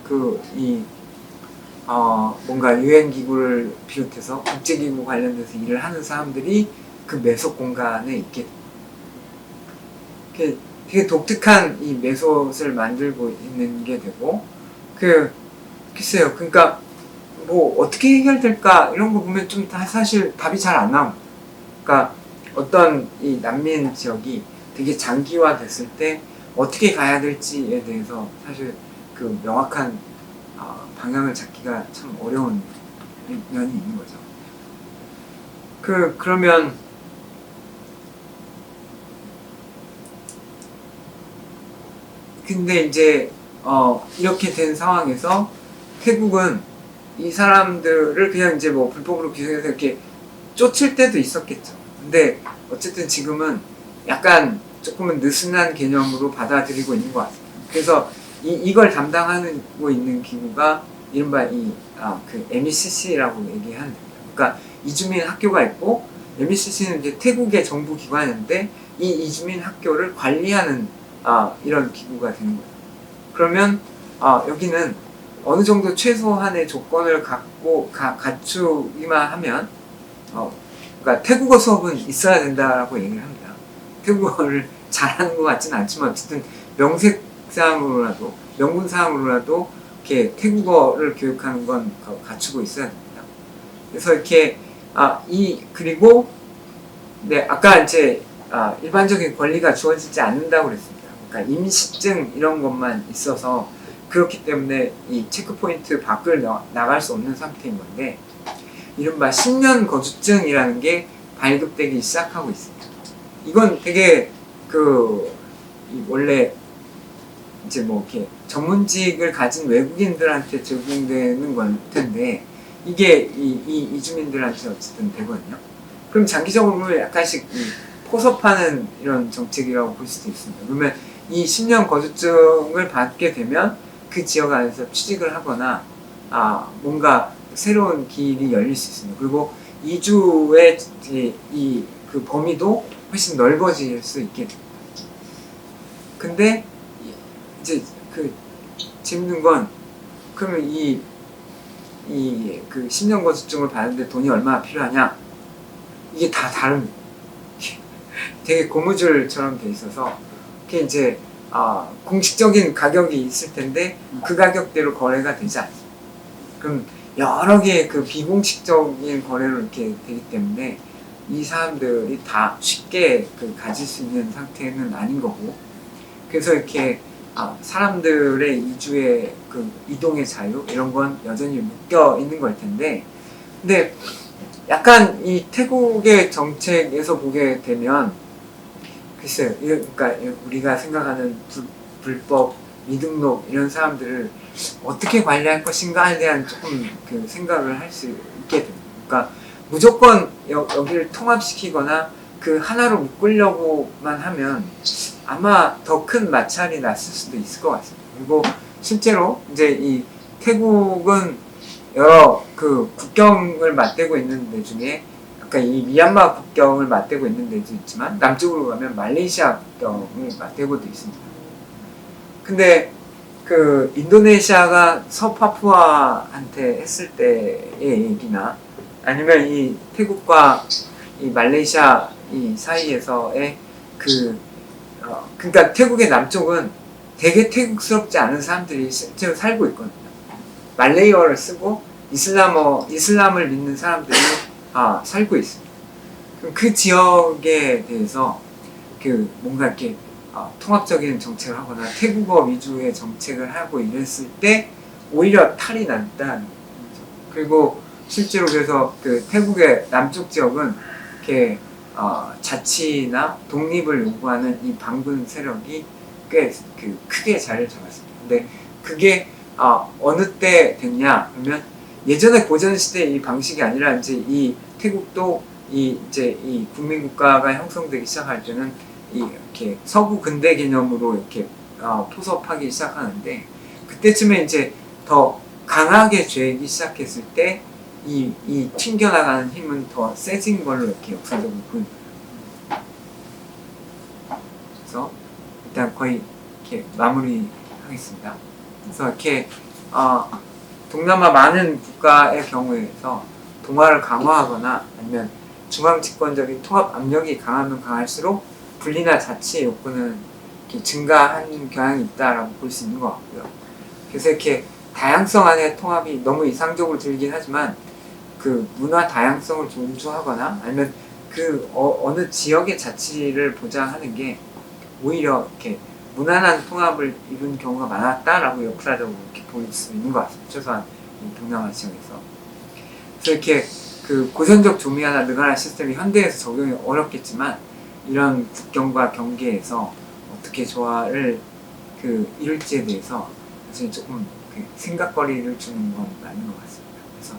뭔가 유엔 기구를 비롯해서 국제기구 관련돼서 일을 하는 사람들이 그 매속 공간에 있게 되게 독특한 이 메솥을 만들고 있는 게 되고 글쎄요. 그러니까 뭐 어떻게 해결될까 이런 거 보면 좀 사실 답이 잘 안 나옵니다. 그러니까 어떤 이 난민 지역이 되게 장기화 됐을 때 어떻게 가야 될지에 대해서 사실 그 명확한 방향을 잡기가 참 어려운 면이 있는 거죠. 그러면 근데 이제 이렇게 된 상황에서 태국은 이 사람들을 그냥 이제 뭐 불법으로 규정해서 이렇게 쫓을 때도 있었겠죠. 근데 어쨌든 지금은 약간 조금은 느슨한 개념으로 받아들이고 있는 것 같습니다. 그래서 이걸 담당하고 있는 기구가 이른바 그 MECC라고 얘기하는 겁니다. 그러니까 이주민 학교가 있고 MECC는 이제 태국의 정부 기관인데 이 이주민 학교를 관리하는 이런 기구가 되는 거예요. 그러면 여기는 어느 정도 최소한의 조건을 갖추기만 하면 그러니까 태국어 수업은 있어야 된다라고 얘기를 합니다. 태국어를 잘하는 것 같지는 않지만 어쨌든 명분상으로라도 이렇게 태국어를 교육하는 건 갖추고 있어야 됩니다. 그래서 이렇게 그리고 네 아까 이제 일반적인 권리가 주어지지 않는다고 그랬습니다. 그러니까 임시증 이런 것만 있어서 그렇기 때문에 이 체크포인트 밖을 나갈 수 없는 상태인 건데 이른바 10년 거주증이라는 게 발급되기 시작하고 있습니다. 이건 되게 원래 이제 뭐 이렇게 전문직을 가진 외국인들한테 적용되는 건 텐데 이게 이주민들한테 어쨌든 되거든요. 그럼 장기적으로 약간씩 포섭하는 이런 정책이라고 볼 수도 있습니다. 그러면 이 10년 거주증을 받게 되면 그 지역 안에서 취직을 하거나 뭔가 새로운 길이 열릴 수 있습니다. 그리고 이주의 그 범위도 훨씬 넓어질 수 있게 됩니다. 근데 이제 재밌는 건 그러면 그 10년 거주증을 받는데 돈이 얼마나 필요하냐? 이게 다 다릅니다. 되게 고무줄처럼 돼 있어서 그게 이제 공식적인 가격이 있을 텐데 그 가격대로 거래가 되지 않습니다. 그럼 여러 개의 그 비공식적인 거래로 이렇게 되기 때문에 이 사람들이 다 쉽게 가질 수 있는 상태는 아닌 거고 그래서 이렇게 사람들의 이주의 그 이동의 자유 이런 건 여전히 묶여 있는 걸 텐데, 근데 약간 이 태국의 정책에서 보게 되면 글쎄요, 그러니까 우리가 생각하는 불법 미등록 이런 사람들을 어떻게 관리할 것인가에 대한 조금 그 생각을 할 수 있게 됩니다. 그러니까 무조건 여기를 통합시키거나 그 하나로 묶으려고만 하면 아마 더 큰 마찰이 났을 수도 있을 것 같습니다. 그리고 실제로 이제 이 태국은 여러 그 국경을 맞대고 있는 데 중에 아까 이 미얀마 국경을 맞대고 있는 데도 있지만 남쪽으로 가면 말레이시아 국경을 맞대고도 있습니다. 근데 그 인도네시아가 서파푸아한테 했을 때의 얘기나 아니면 이 태국과 이 말레이시아 이 사이에서의 그러니까 태국의 남쪽은 되게 태국스럽지 않은 사람들이 실제로 살고 있거든요. 말레이어를 쓰고 이슬람을 믿는 사람들이 살고 있습니다. 그럼 그 지역에 대해서 뭔가 이렇게 통합적인 정책을 하거나 태국어 위주의 정책을 하고 이랬을 때 오히려 탈이 난다는 거죠. 그리고 실제로 그래서 그 태국의 남쪽 지역은 이렇게 자치나 독립을 요구하는 이 반군 세력이 꽤 크게 자리를 잡았습니다. 근데 그게 어느 때 됐냐 그러면 예전에 고전 시대 이 방식이 아니라 이제 이 태국도 이제 이 국민국가가 형성되기 시작할 때는 이렇게 서구 근대 개념으로 이렇게 포섭하기 시작하는데 그때쯤에 이제 더 강하게 죄기 시작했을 때 이 튕겨나가는 힘은 더 세진 걸로 이렇게 역사적으로 보입니다. 그래서 일단 거의 이렇게 마무리하겠습니다. 그래서 이렇게 동남아 많은 국가의 경우에서 동아를 강화하거나 아니면 중앙 집권적인 통합 압력이 강하면 강할수록 분리나 자치의 욕구는 이렇게 증가한 경향이 있다라고 볼 수 있는 것 같고요. 그래서 이렇게 다양성 안에 통합이 너무 이상적으로 들긴 하지만 그 문화 다양성을 존중하거나 아니면 어느 지역의 자치를 보장하는 게 오히려 이렇게 무난한 통합을 이룬 경우가 많았다라고 역사적으로 이렇게 볼 수 있는 것 같습니다. 최소한 이 동남아 지역에서. 그래서 이렇게 그 고전적 조미아나 느가라 시스템이 현대에서 적용이 어렵겠지만 이런 국경과 경계에서 어떻게 조화를 이룰지에 대해서 사실 조금 생각거리를 주는 건 맞는 것 같습니다. 그래서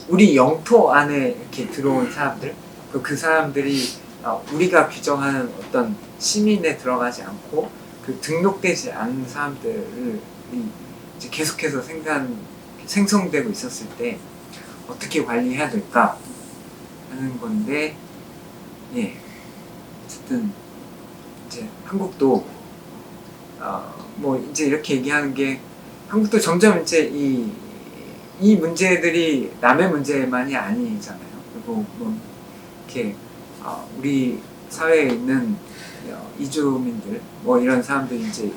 우리 영토 안에 이렇게 들어온 사람들, 그 사람들이 우리가 규정하는 어떤 시민에 들어가지 않고 등록되지 않은 사람들을 이제 계속해서 생성되고 있었을 때 어떻게 관리해야 될까 하는 건데, 예, 어쨌든 이제 한국도 뭐 이제 이렇게 얘기하는 게 한국도 점점 이제 이 문제들이 남의 문제만이 아니잖아요. 그리고 뭐 이렇게 우리 사회에 있는 이주민들 뭐 이런 사람들이 이제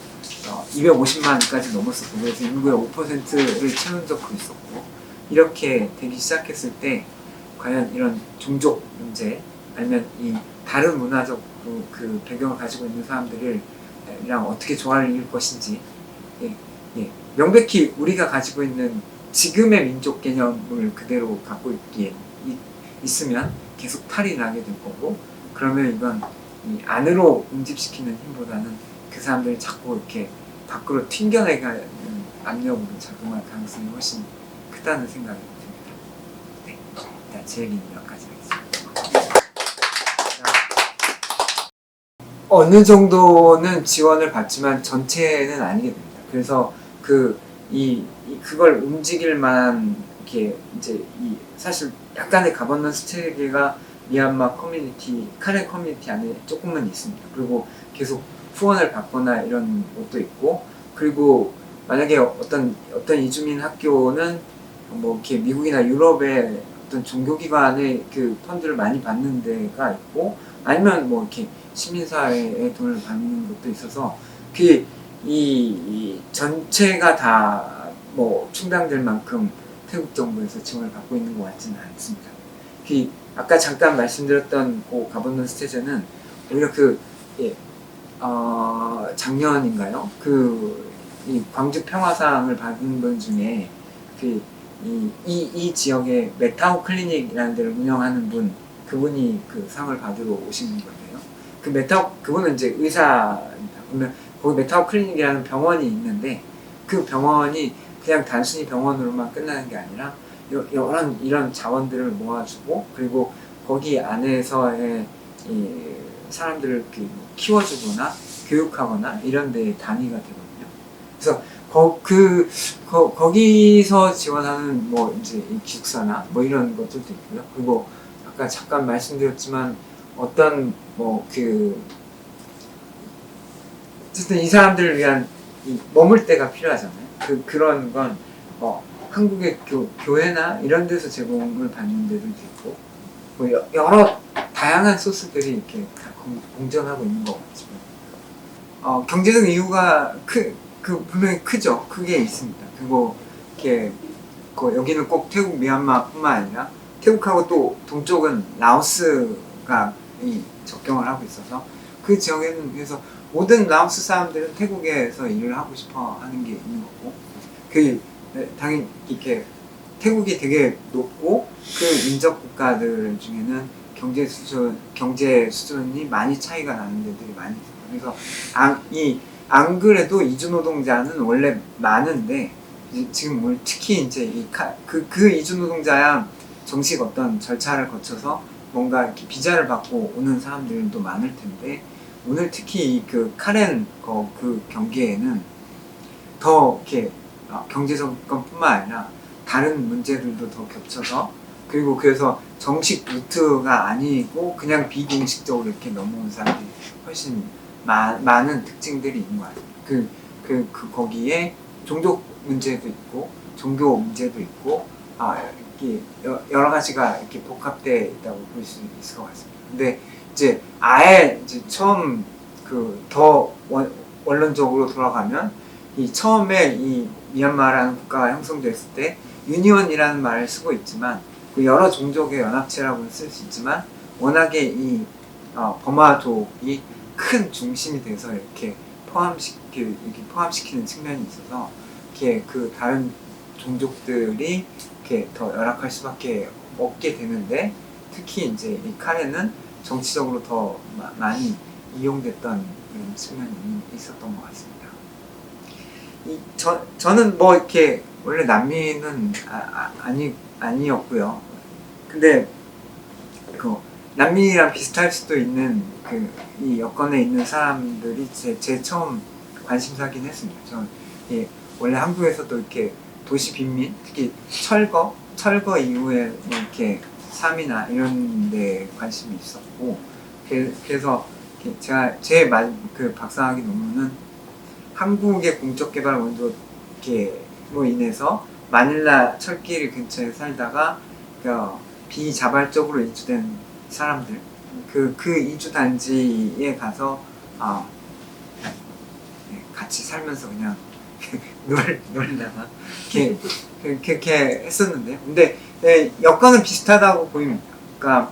250만까지 넘었었고 그래서 인구의 5%를 채운 적도 있었고 이렇게 되기 시작했을 때 과연 이런 종족 문제 아니면 이 다른 문화적 그 배경을 가지고 있는 사람들이랑 어떻게 조화를 이룰 것인지 명백히 우리가 가지고 있는 지금의 민족 개념을 그대로 갖고 있으면 계속 탈이 나게 될 거고 그러면 이건 이 안으로 응집시키는 힘보다는 그 사람들이 자꾸 이렇게 밖으로 튕겨내가는 압력으로 작용할 가능성이 훨씬 크다는 생각이 듭니다. 네, 일단 제 얘기는 여기까지 하겠습니다. 어느 정도는 지원을 받지만 전체는 아니게 됩니다. 그래서 그걸 움직일 만한 게 이제 사실 약간의 가버넌스 체계가 미얀마 커뮤니티, 카렌 커뮤니티 안에 조금은 있습니다. 그리고 계속 후원을 받거나 이런 것도 있고, 그리고 만약에 어떤 이주민 학교는 뭐 이렇게 미국이나 유럽의 어떤 종교기관의 그 펀드를 많이 받는 데가 있고, 아니면 뭐 이렇게 시민사회의 돈을 받는 것도 있어서 이 전체가 다 뭐 충당될 만큼 태국 정부에서 지원을 받고 있는 것 같지는 않습니다. 아까 잠깐 말씀드렸던 그 가버넌스 체제는 오히려 작년인가요? 이 광주 평화상을 받은 분 중에 이 지역에 메타오 클리닉이라는 데를 운영하는 분, 그분이 그 상을 받으러 오신 건데요. 그분은 이제 의사입니다. 그러면 거기 메타오 클리닉이라는 병원이 있는데 그 병원이 그냥 단순히 병원으로만 끝나는 게 아니라 이런 자원들을 모아주고 그리고 거기 안에서의 이 사람들을 키워주거나 교육하거나 이런 데 단위가 되거든요. 그래서 거기서 지원하는 뭐 이제 이 기숙사나 뭐 이런 것들도 있고요. 그리고 아까 잠깐 말씀드렸지만 어떤 어쨌든 이 사람들을 위한 머물 때가 필요하잖아요. 그런 건 한국의 교회나 이런 데서 제공을 받는 데도 있고 뭐 여러 다양한 소스들이 이렇게 다 공존하고 있는 것 같지만 경제적 이유가 분명히 크죠. 크게 있습니다. 그리고 이렇게 여기는 꼭 태국, 미얀마뿐만 아니라 태국하고 또 동쪽은 라오스가 접경을 하고 있어서 그 지역에는 그래서 모든 라오스 사람들은 태국에서 일을 하고 싶어 하는 게 있는 거고 당연히 이렇게 태국이 되게 높고 그 인접 국가들 중에는 경제 수준이 많이 차이가 나는 데들이 많이 있어요. 그래서 안 그래도 이주 노동자는 원래 많은데 지금 특히 이제 그 이주 노동자야 정식 어떤 절차를 거쳐서 뭔가 이렇게 비자를 받고 오는 사람들도 많을 텐데 오늘 특히 그 카렌 그 경계에는 더 이렇게 경제적 것뿐만 아니라 다른 문제들도 더 겹쳐서 그리고 그래서 정식 루트가 아니고 그냥 비공식적으로 이렇게 넘어온 사람들이 훨씬 많은 특징들이 있는 것 같아요. 거기에 종족 문제도 있고 종교 문제도 있고 이렇게 여러 가지가 이렇게 복합되어 있다고 볼 수 있을 것 같습니다. 근데 이제 아예 이제 처음 더 원론적으로 돌아가면 처음에 이 미얀마라는 국가가 형성됐을 때 유니온이라는 말을 쓰고 있지만 여러 종족의 연합체라고 쓸 수 있지만 워낙에 이 버마족이 큰 중심이 돼서 이렇게 포함시키는 측면이 있어서 이렇게 다른 종족들이 이렇게 더 열악할 수밖에 없게 되는데 특히 이제 이 카렌은 정치적으로 더 많이 이용됐던 그런 측면이 있었던 것 같습니다. 저는 뭐 이렇게 원래 난민은 아니었고요. 근데 난민이랑 비슷할 수도 있는 이 여건에 있는 사람들이 제 처음 관심사긴 했습니다. 저는 원래 한국에서도 이렇게 도시 빈민, 특히 철거 이후에 뭐 이렇게 삶이나 이런 데 관심이 있었고 그래서 제 박사학위 논문은 한국의 공적 개발 원조로 인해서 마닐라 철길 근처에 살다가 비자발적으로 이주된 사람들 그 이주 단지에 가서 같이 살면서 그냥 놀다가 그렇게 했었는데요. 근데 여건은 비슷하다고 보입니다. 그러니까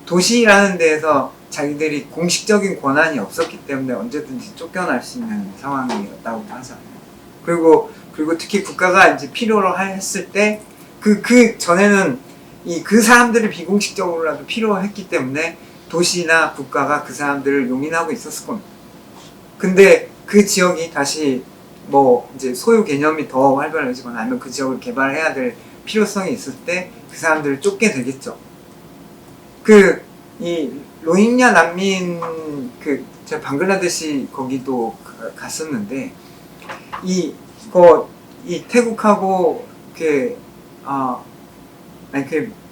도시라는 데에서 자기들이 공식적인 권한이 없었기 때문에 언제든지 쫓겨날 수 있는 상황이었다고 하잖아요. 그리고 특히 국가가 이제 필요로 했을 때 그 전에는 그 사람들을 비공식적으로라도 필요했기 때문에 도시나 국가가 그 사람들을 용인하고 있었을 겁니다. 근데 그 지역이 다시 뭐 이제 소유 개념이 더 활발해지거나 아니면 그 지역을 개발해야 될 필요성이 있을 때 그 사람들을 쫓게 되겠죠. 이 로힝야 난민 제가 방글라데시 거기도 갔었는데 이 태국하고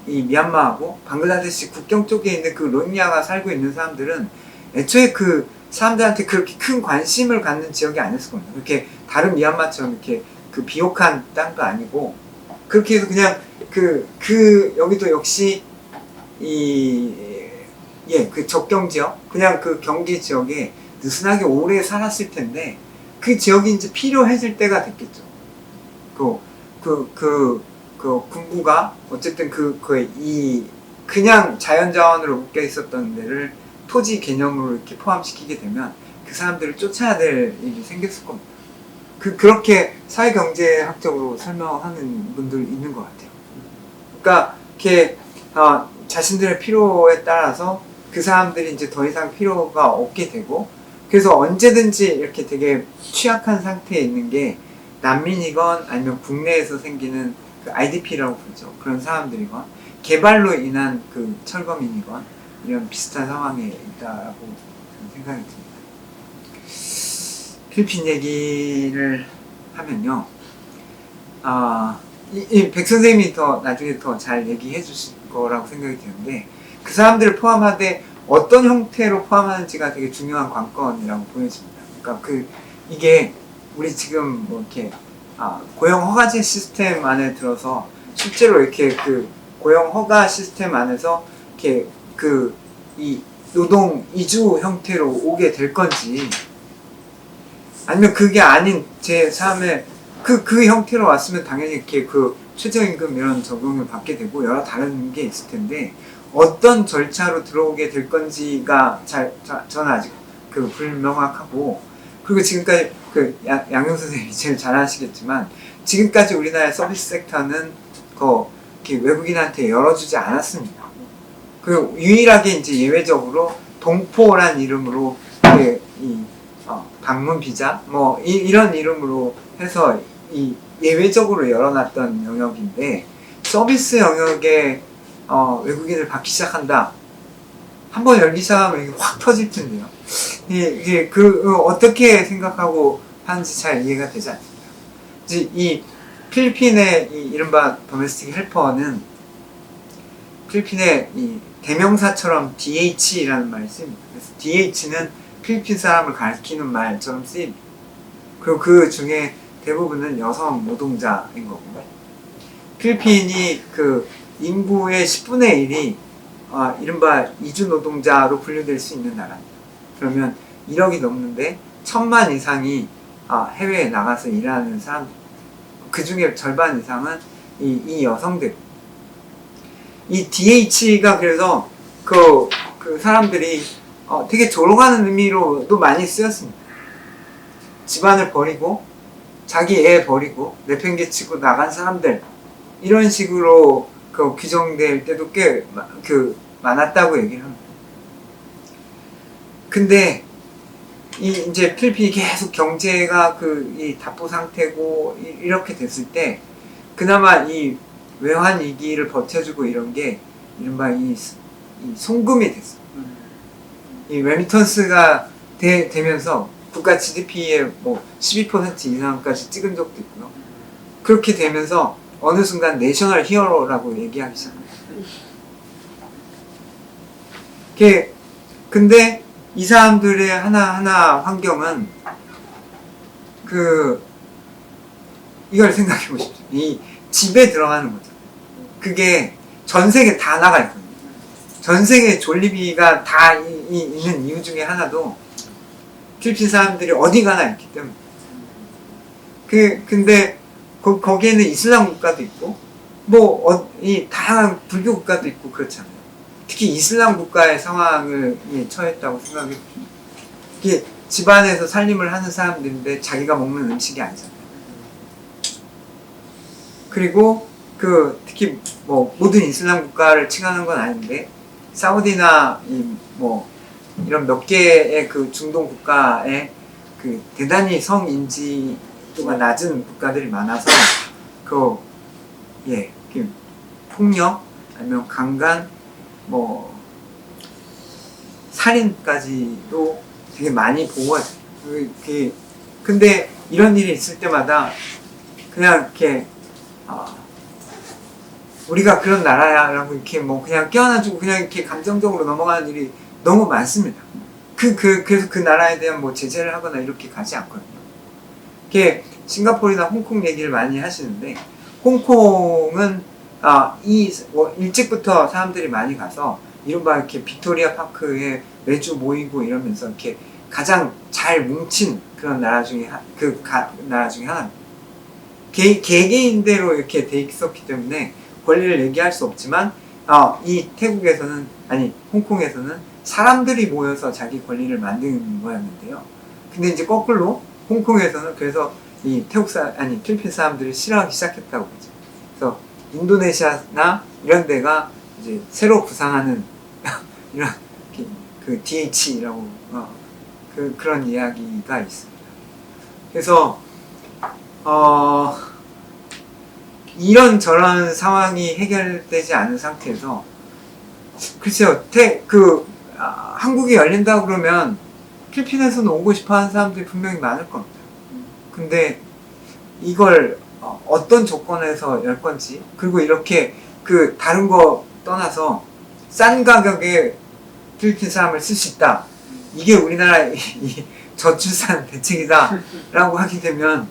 이 미얀마하고 방글라데시 국경 쪽에 있는 로힝야가 살고 있는 사람들은 애초에 그 사람들한테 그렇게 큰 관심을 갖는 지역이 아니었을 겁니다. 그렇게 다른 미얀마처럼 이렇게 비옥한 땅도 아니고 그렇게 해서 그냥 여기도 역시 그 접경 지역, 그냥 그 경계 지역에 느슨하게 오래 살았을 텐데 그 지역이 이제 필요해질 때가 됐겠죠. 군부가 어쨌든 그냥 자연자원으로 묶여 있었던 데를 토지 개념으로 이렇게 포함시키게 되면 그 사람들을 쫓아야 될 일이 생겼을 겁니다. 그렇게 사회경제학적으로 설명하는 분들 있는 것 같아요. 그러니까 이렇게 자신들의 필요에 따라서 그 사람들이 이제 더 이상 필요가 없게 되고, 그래서 언제든지 이렇게 되게 취약한 상태에 있는 게 난민이건 아니면 국내에서 생기는 그 IDP라고 부르죠. 그런 사람들이건 개발로 인한 그 철거민이건 이런 비슷한 상황에 있다라고 생각이 듭니다. 필리핀 얘기를 하면요. 이 백 선생님이 나중에 더 잘 얘기해 주실 거라고 생각이 드는데, 그 사람들을 포함하되 어떤 형태로 포함하는지가 되게 중요한 관건이라고 보여집니다. 그러니까 이게 우리 지금 뭐 이렇게 고용 허가제 시스템 안에 들어서 실제로 이렇게 그 고용 허가 시스템 안에서 이렇게 이 노동 이주 형태로 오게 될 건지, 아니면 그게 아닌 제3의 그 형태로 왔으면 당연히 이렇게 그 최저임금 이런 적용을 받게 되고 여러 다른 게 있을 텐데, 어떤 절차로 들어오게 될 건지가 저는 아직 불명확하고, 그리고 지금까지 양용 선생님이 제일 잘 아시겠지만, 지금까지 우리나라의 서비스 섹터는 이렇게 외국인한테 열어주지 않았습니다. 유일하게 이제 예외적으로 동포란 이름으로 방문 비자 뭐 이런 이름으로 해서 예외적으로 열어놨던 영역인데, 서비스 영역에 외국인을 받기 시작한다. 한번 열기 시작하면 이게 확 터질 텐데요. 이게 어떻게 생각하고 하는지 잘 이해가 되지 않습니다. 이 필리핀의 이른바 도메스틱 헬퍼는 필리핀의 이 대명사처럼 DH라는 말이 쓰입니다. 그래서 DH는 필리핀 사람을 가리키는 말처럼 쓰입니다. 그리고 그 중에 대부분은 여성 노동자인 거고요. 필리핀이 인구의 10분의 1이 이른바 이주 노동자로 분류될 수 있는 나라입니다. 그러면 1억이 넘는데 1000만 이상이 해외에 나가서 일하는 사람들, 그 중에 절반 이상은 이 여성들. 이 DH가 그래서 그 사람들이 되게 조롱하는 의미로도 많이 쓰였습니다. 집안을 버리고 자기 애 버리고 내팽개치고 나간 사람들, 이런 식으로 규정될 때도 꽤 많았다고 얘기를 합니다. 근데 이제 필리핀이 계속 경제가 이 답보 상태고 이렇게 됐을 때, 그나마 이 외환 위기를 버텨주고 이런 게 이른바 이 송금이 됐어요. 이 레미턴스가 되면서 국가 GDP의 뭐 12% 이상까지 찍은 적도 있고요. 그렇게 되면서 어느 순간 내셔널 히어로라고 얘기하기 시작합니다. 근데 이 사람들의 하나하나 환경은 이걸 생각해 보십시오. 이 집에 들어가는 거죠. 그게 전 세계 다 나가 있거든요. 전 세계 존리비가 다 있는 이유 중에 하나도 필리핀 사람들이 어디 가나 있기 때문에. 근데 거기에는 이슬람 국가도 있고 이 다양한 불교 국가도 있고 그렇잖아요. 특히 이슬람 국가의 상황을 처했다고 생각해요. 이게 집안에서 살림을 하는 사람들인데 자기가 먹는 음식이 아니잖아요. 그리고 특히 모든 이슬람 국가를 칭하는 건 아닌데, 사우디나 이런 몇 개의 중동 국가에 대단히 성인지도가 낮은 국가들이 많아서 폭력 아니면 강간 살인까지도 되게 많이 보고가 돼요. 근데 이런 일이 있을 때마다 그냥 이렇게 우리가 그런 나라야라고 이렇게 그냥 껴안아주고 그냥 이렇게 감정적으로 넘어가는 일이 너무 많습니다. 그래서 그 나라에 대한 제재를 하거나 이렇게 가지 않거든요. 이렇게 싱가포르나 홍콩 얘기를 많이 하시는데, 홍콩은 일찍부터 사람들이 많이 가서 이른바 이렇게 빅토리아 파크에 매주 모이고 이러면서 이렇게 가장 잘 뭉친 그런 나라 중에 하나입니다. 개개인대로 이렇게 돼 있었기 때문에 권리를 얘기할 수 없지만, 이 태국에서는 아니 홍콩에서는 사람들이 모여서 자기 권리를 만드는 거였는데요. 근데 이제 거꾸로 홍콩에서는 그래서 이 필리핀 사람들을 싫어하기 시작했다고 그러죠. 그래서 인도네시아나 이런 데가 이제 새로 구상하는 이런 그 DH라고 그런 이야기가 있습니다. 그래서 이런 상황이 해결되지 않은 상태에서 글쎄요, 한국이 열린다 그러면 필리핀에서는 오고 싶어 하는 사람들이 분명히 많을 겁니다. 근데 이걸 어떤 조건에서 열 건지, 그리고 이렇게 다른 거 떠나서 싼 가격에 필리핀 사람을 쓸 수 있다. 이게 우리나라의 저출산 대책이다. 라고 하게 되면,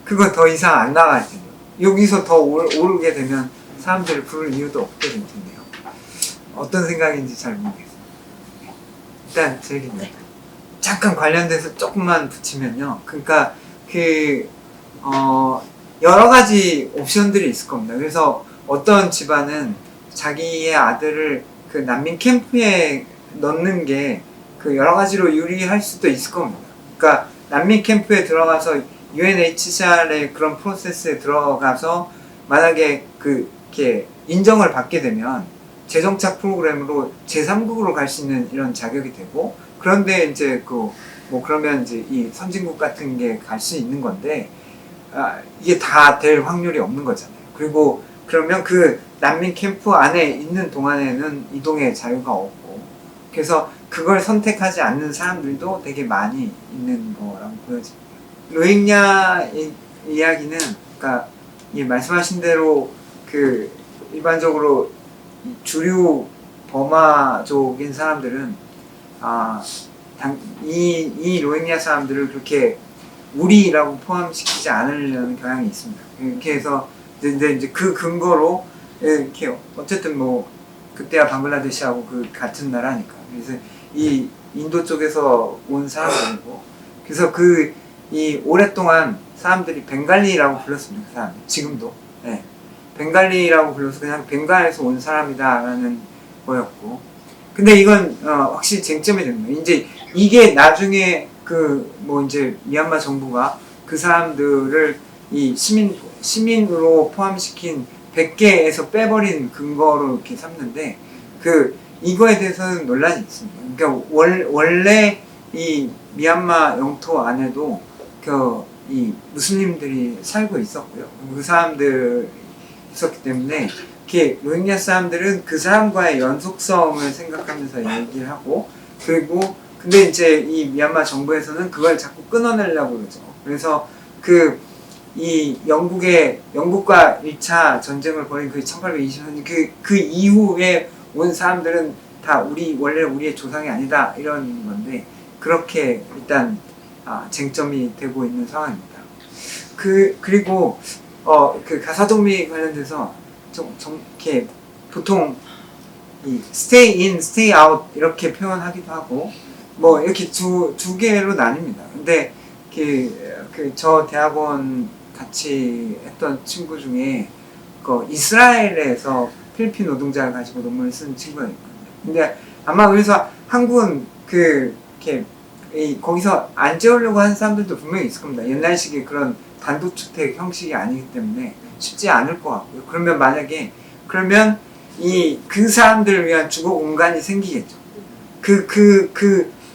그거 더 이상 안 나갈 텐데요. 여기서 더 오르게 되면 사람들을 부를 이유도 없게 될 텐데요. 어떤 생각인지 잘 모르겠어요. 일단 제 얘기입니다. 잠깐 관련돼서 조금만 붙이면요. 그러니까 여러 가지 옵션들이 있을 겁니다. 그래서 어떤 집안은 자기의 아들을 그 난민 캠프에 넣는 게 여러 가지로 유리할 수도 있을 겁니다. 그러니까 난민 캠프에 들어가서 UNHCR의 그런 프로세스에 들어가서 만약에 이렇게 인정을 받게 되면 재정착 프로그램으로 제3국으로 갈 수 있는 이런 자격이 되고, 그런데 이제 그러면 이제 이 선진국 같은 게 갈 수 있는 건데, 이게 다 될 확률이 없는 거잖아요. 그리고 그러면 그 난민 캠프 안에 있는 동안에는 이동의 자유가 없고, 그래서 그걸 선택하지 않는 사람들도 되게 많이 있는 거라고 보여집니다. 로힝야 이야기는, 그러니까 말씀하신 대로 일반적으로 주류 버마족인 사람들은 이 로힝야 사람들을 그렇게 우리라고 포함시키지 않으려는 경향이 있습니다. 이렇게 해서 이제 그 근거로 이렇게 어쨌든 그때야 방글라데시하고 같은 나라니까. 그래서 이 인도 쪽에서 온 사람들이고, 그래서 이 오랫동안 사람들이 벵갈리라고 불렀습니다. 그 사람 지금도. 네. ben갈리라고 불러서 그냥 벵갈에서 온 사람이다라는 거였고, 근데 이건 확실히 쟁점이 됩니다. 이제 이게 나중에 이제 미얀마 정부가 그 사람들을 이 시민으로 포함시킨 100개에서 빼버린 근거로 이렇게 삼는데, 이거에 대해서는 논란이 있습니다. 그러니까 원래 이 미얀마 영토 안에도 이 무슬림들이 살고 있었고요. 그 사람들 있었기 때문에 이렇게 로힝야 사람들은 그 사람과의 연속성을 생각하면서 얘기를 하고, 그리고 근데 이제 이 미얀마 정부에서는 그걸 자꾸 끊어내려고 그러죠. 그래서 이 영국과 1차 전쟁을 벌인 1820년 그 이후에 온 사람들은 다 원래 우리의 조상이 아니다 이런 건데, 그렇게 일단 쟁점이 되고 있는 상황입니다. 그리고 가사도우미 관련돼서 이렇게 보통 이 stay in, stay out 이렇게 표현하기도 하고, 이렇게 두 개로 나뉩니다. 근데 저 대학원 같이 했던 친구 중에 이스라엘에서 필리핀 노동자를 가지고 논문을 쓴 친구가 있거든요. 근데 아마 그래서 한국은 이렇게 거기서 안 재우려고 하는 사람들도 분명히 있을 겁니다. 옛날식의 그런 단독주택 형식이 아니기 때문에 쉽지 않을 것 같고요. 그러면 그 사람들을 위한 주거 공간이 생기겠죠.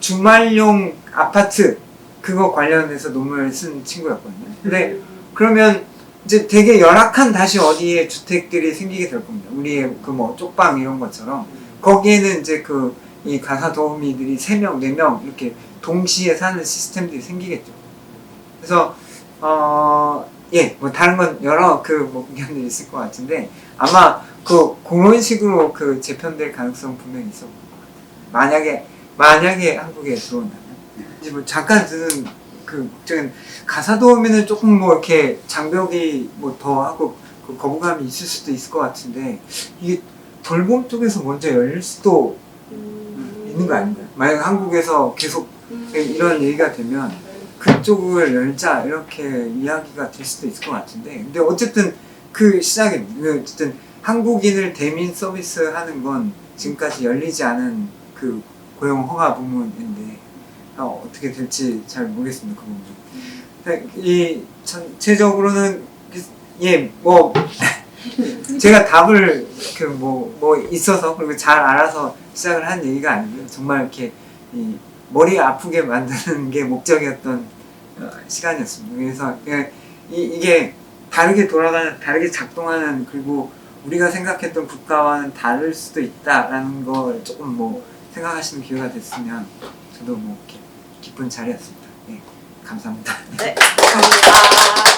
주말용 아파트 그거 관련해서 논문을 쓴 친구였거든요. 근데 그러면 이제 되게 열악한 다시 어디에 주택들이 생기게 될 겁니다. 우리의 쪽방 이런 것처럼 거기에는 이제 이 가사 도우미들이 3명, 4명 이렇게 동시에 사는 시스템들이 생기겠죠. 그래서 다른 건 여러 의견들이 있을 것 같은데, 아마 그런 식으로 재편될 가능성 분명히 있어 보일 것 같아요. 만약에 한국에 들어온다면. 이제 잠깐 드는 걱정은, 가사 도우미는 조금 이렇게 장벽이 더 하고 거부감이 있을 수도 있을 것 같은데, 이게 돌봄 쪽에서 먼저 열릴 수도 있는 거 아닌가요? 만약 한국에서 계속 이런 얘기가 되면 그쪽을 열자 이렇게 이야기가 될 수도 있을 것 같은데, 근데 어쨌든 시작입니다. 어쨌든 한국인을 대민 서비스 하는 건 지금까지 열리지 않은 그 고용 허가 부문인데 어떻게 될지 잘 모르겠습니다. 그 부분. 이 전체적으로는 뭐 제가 답을 뭐 있어서 그리고 잘 알아서 시작을 한 얘기가 아니고요. 정말 이렇게 이 머리 아프게 만드는 게 목적이었던 시간이었습니다. 그래서 이게 다르게 돌아가는, 다르게 작동하는, 그리고 우리가 생각했던 국가와는 다를 수도 있다라는 걸 조금 뭐 생각하시는 기회가 됐으면 저도 뭐 이렇게 기쁜 자리였습니다. 네, 감사합니다. 네, 감사합니다.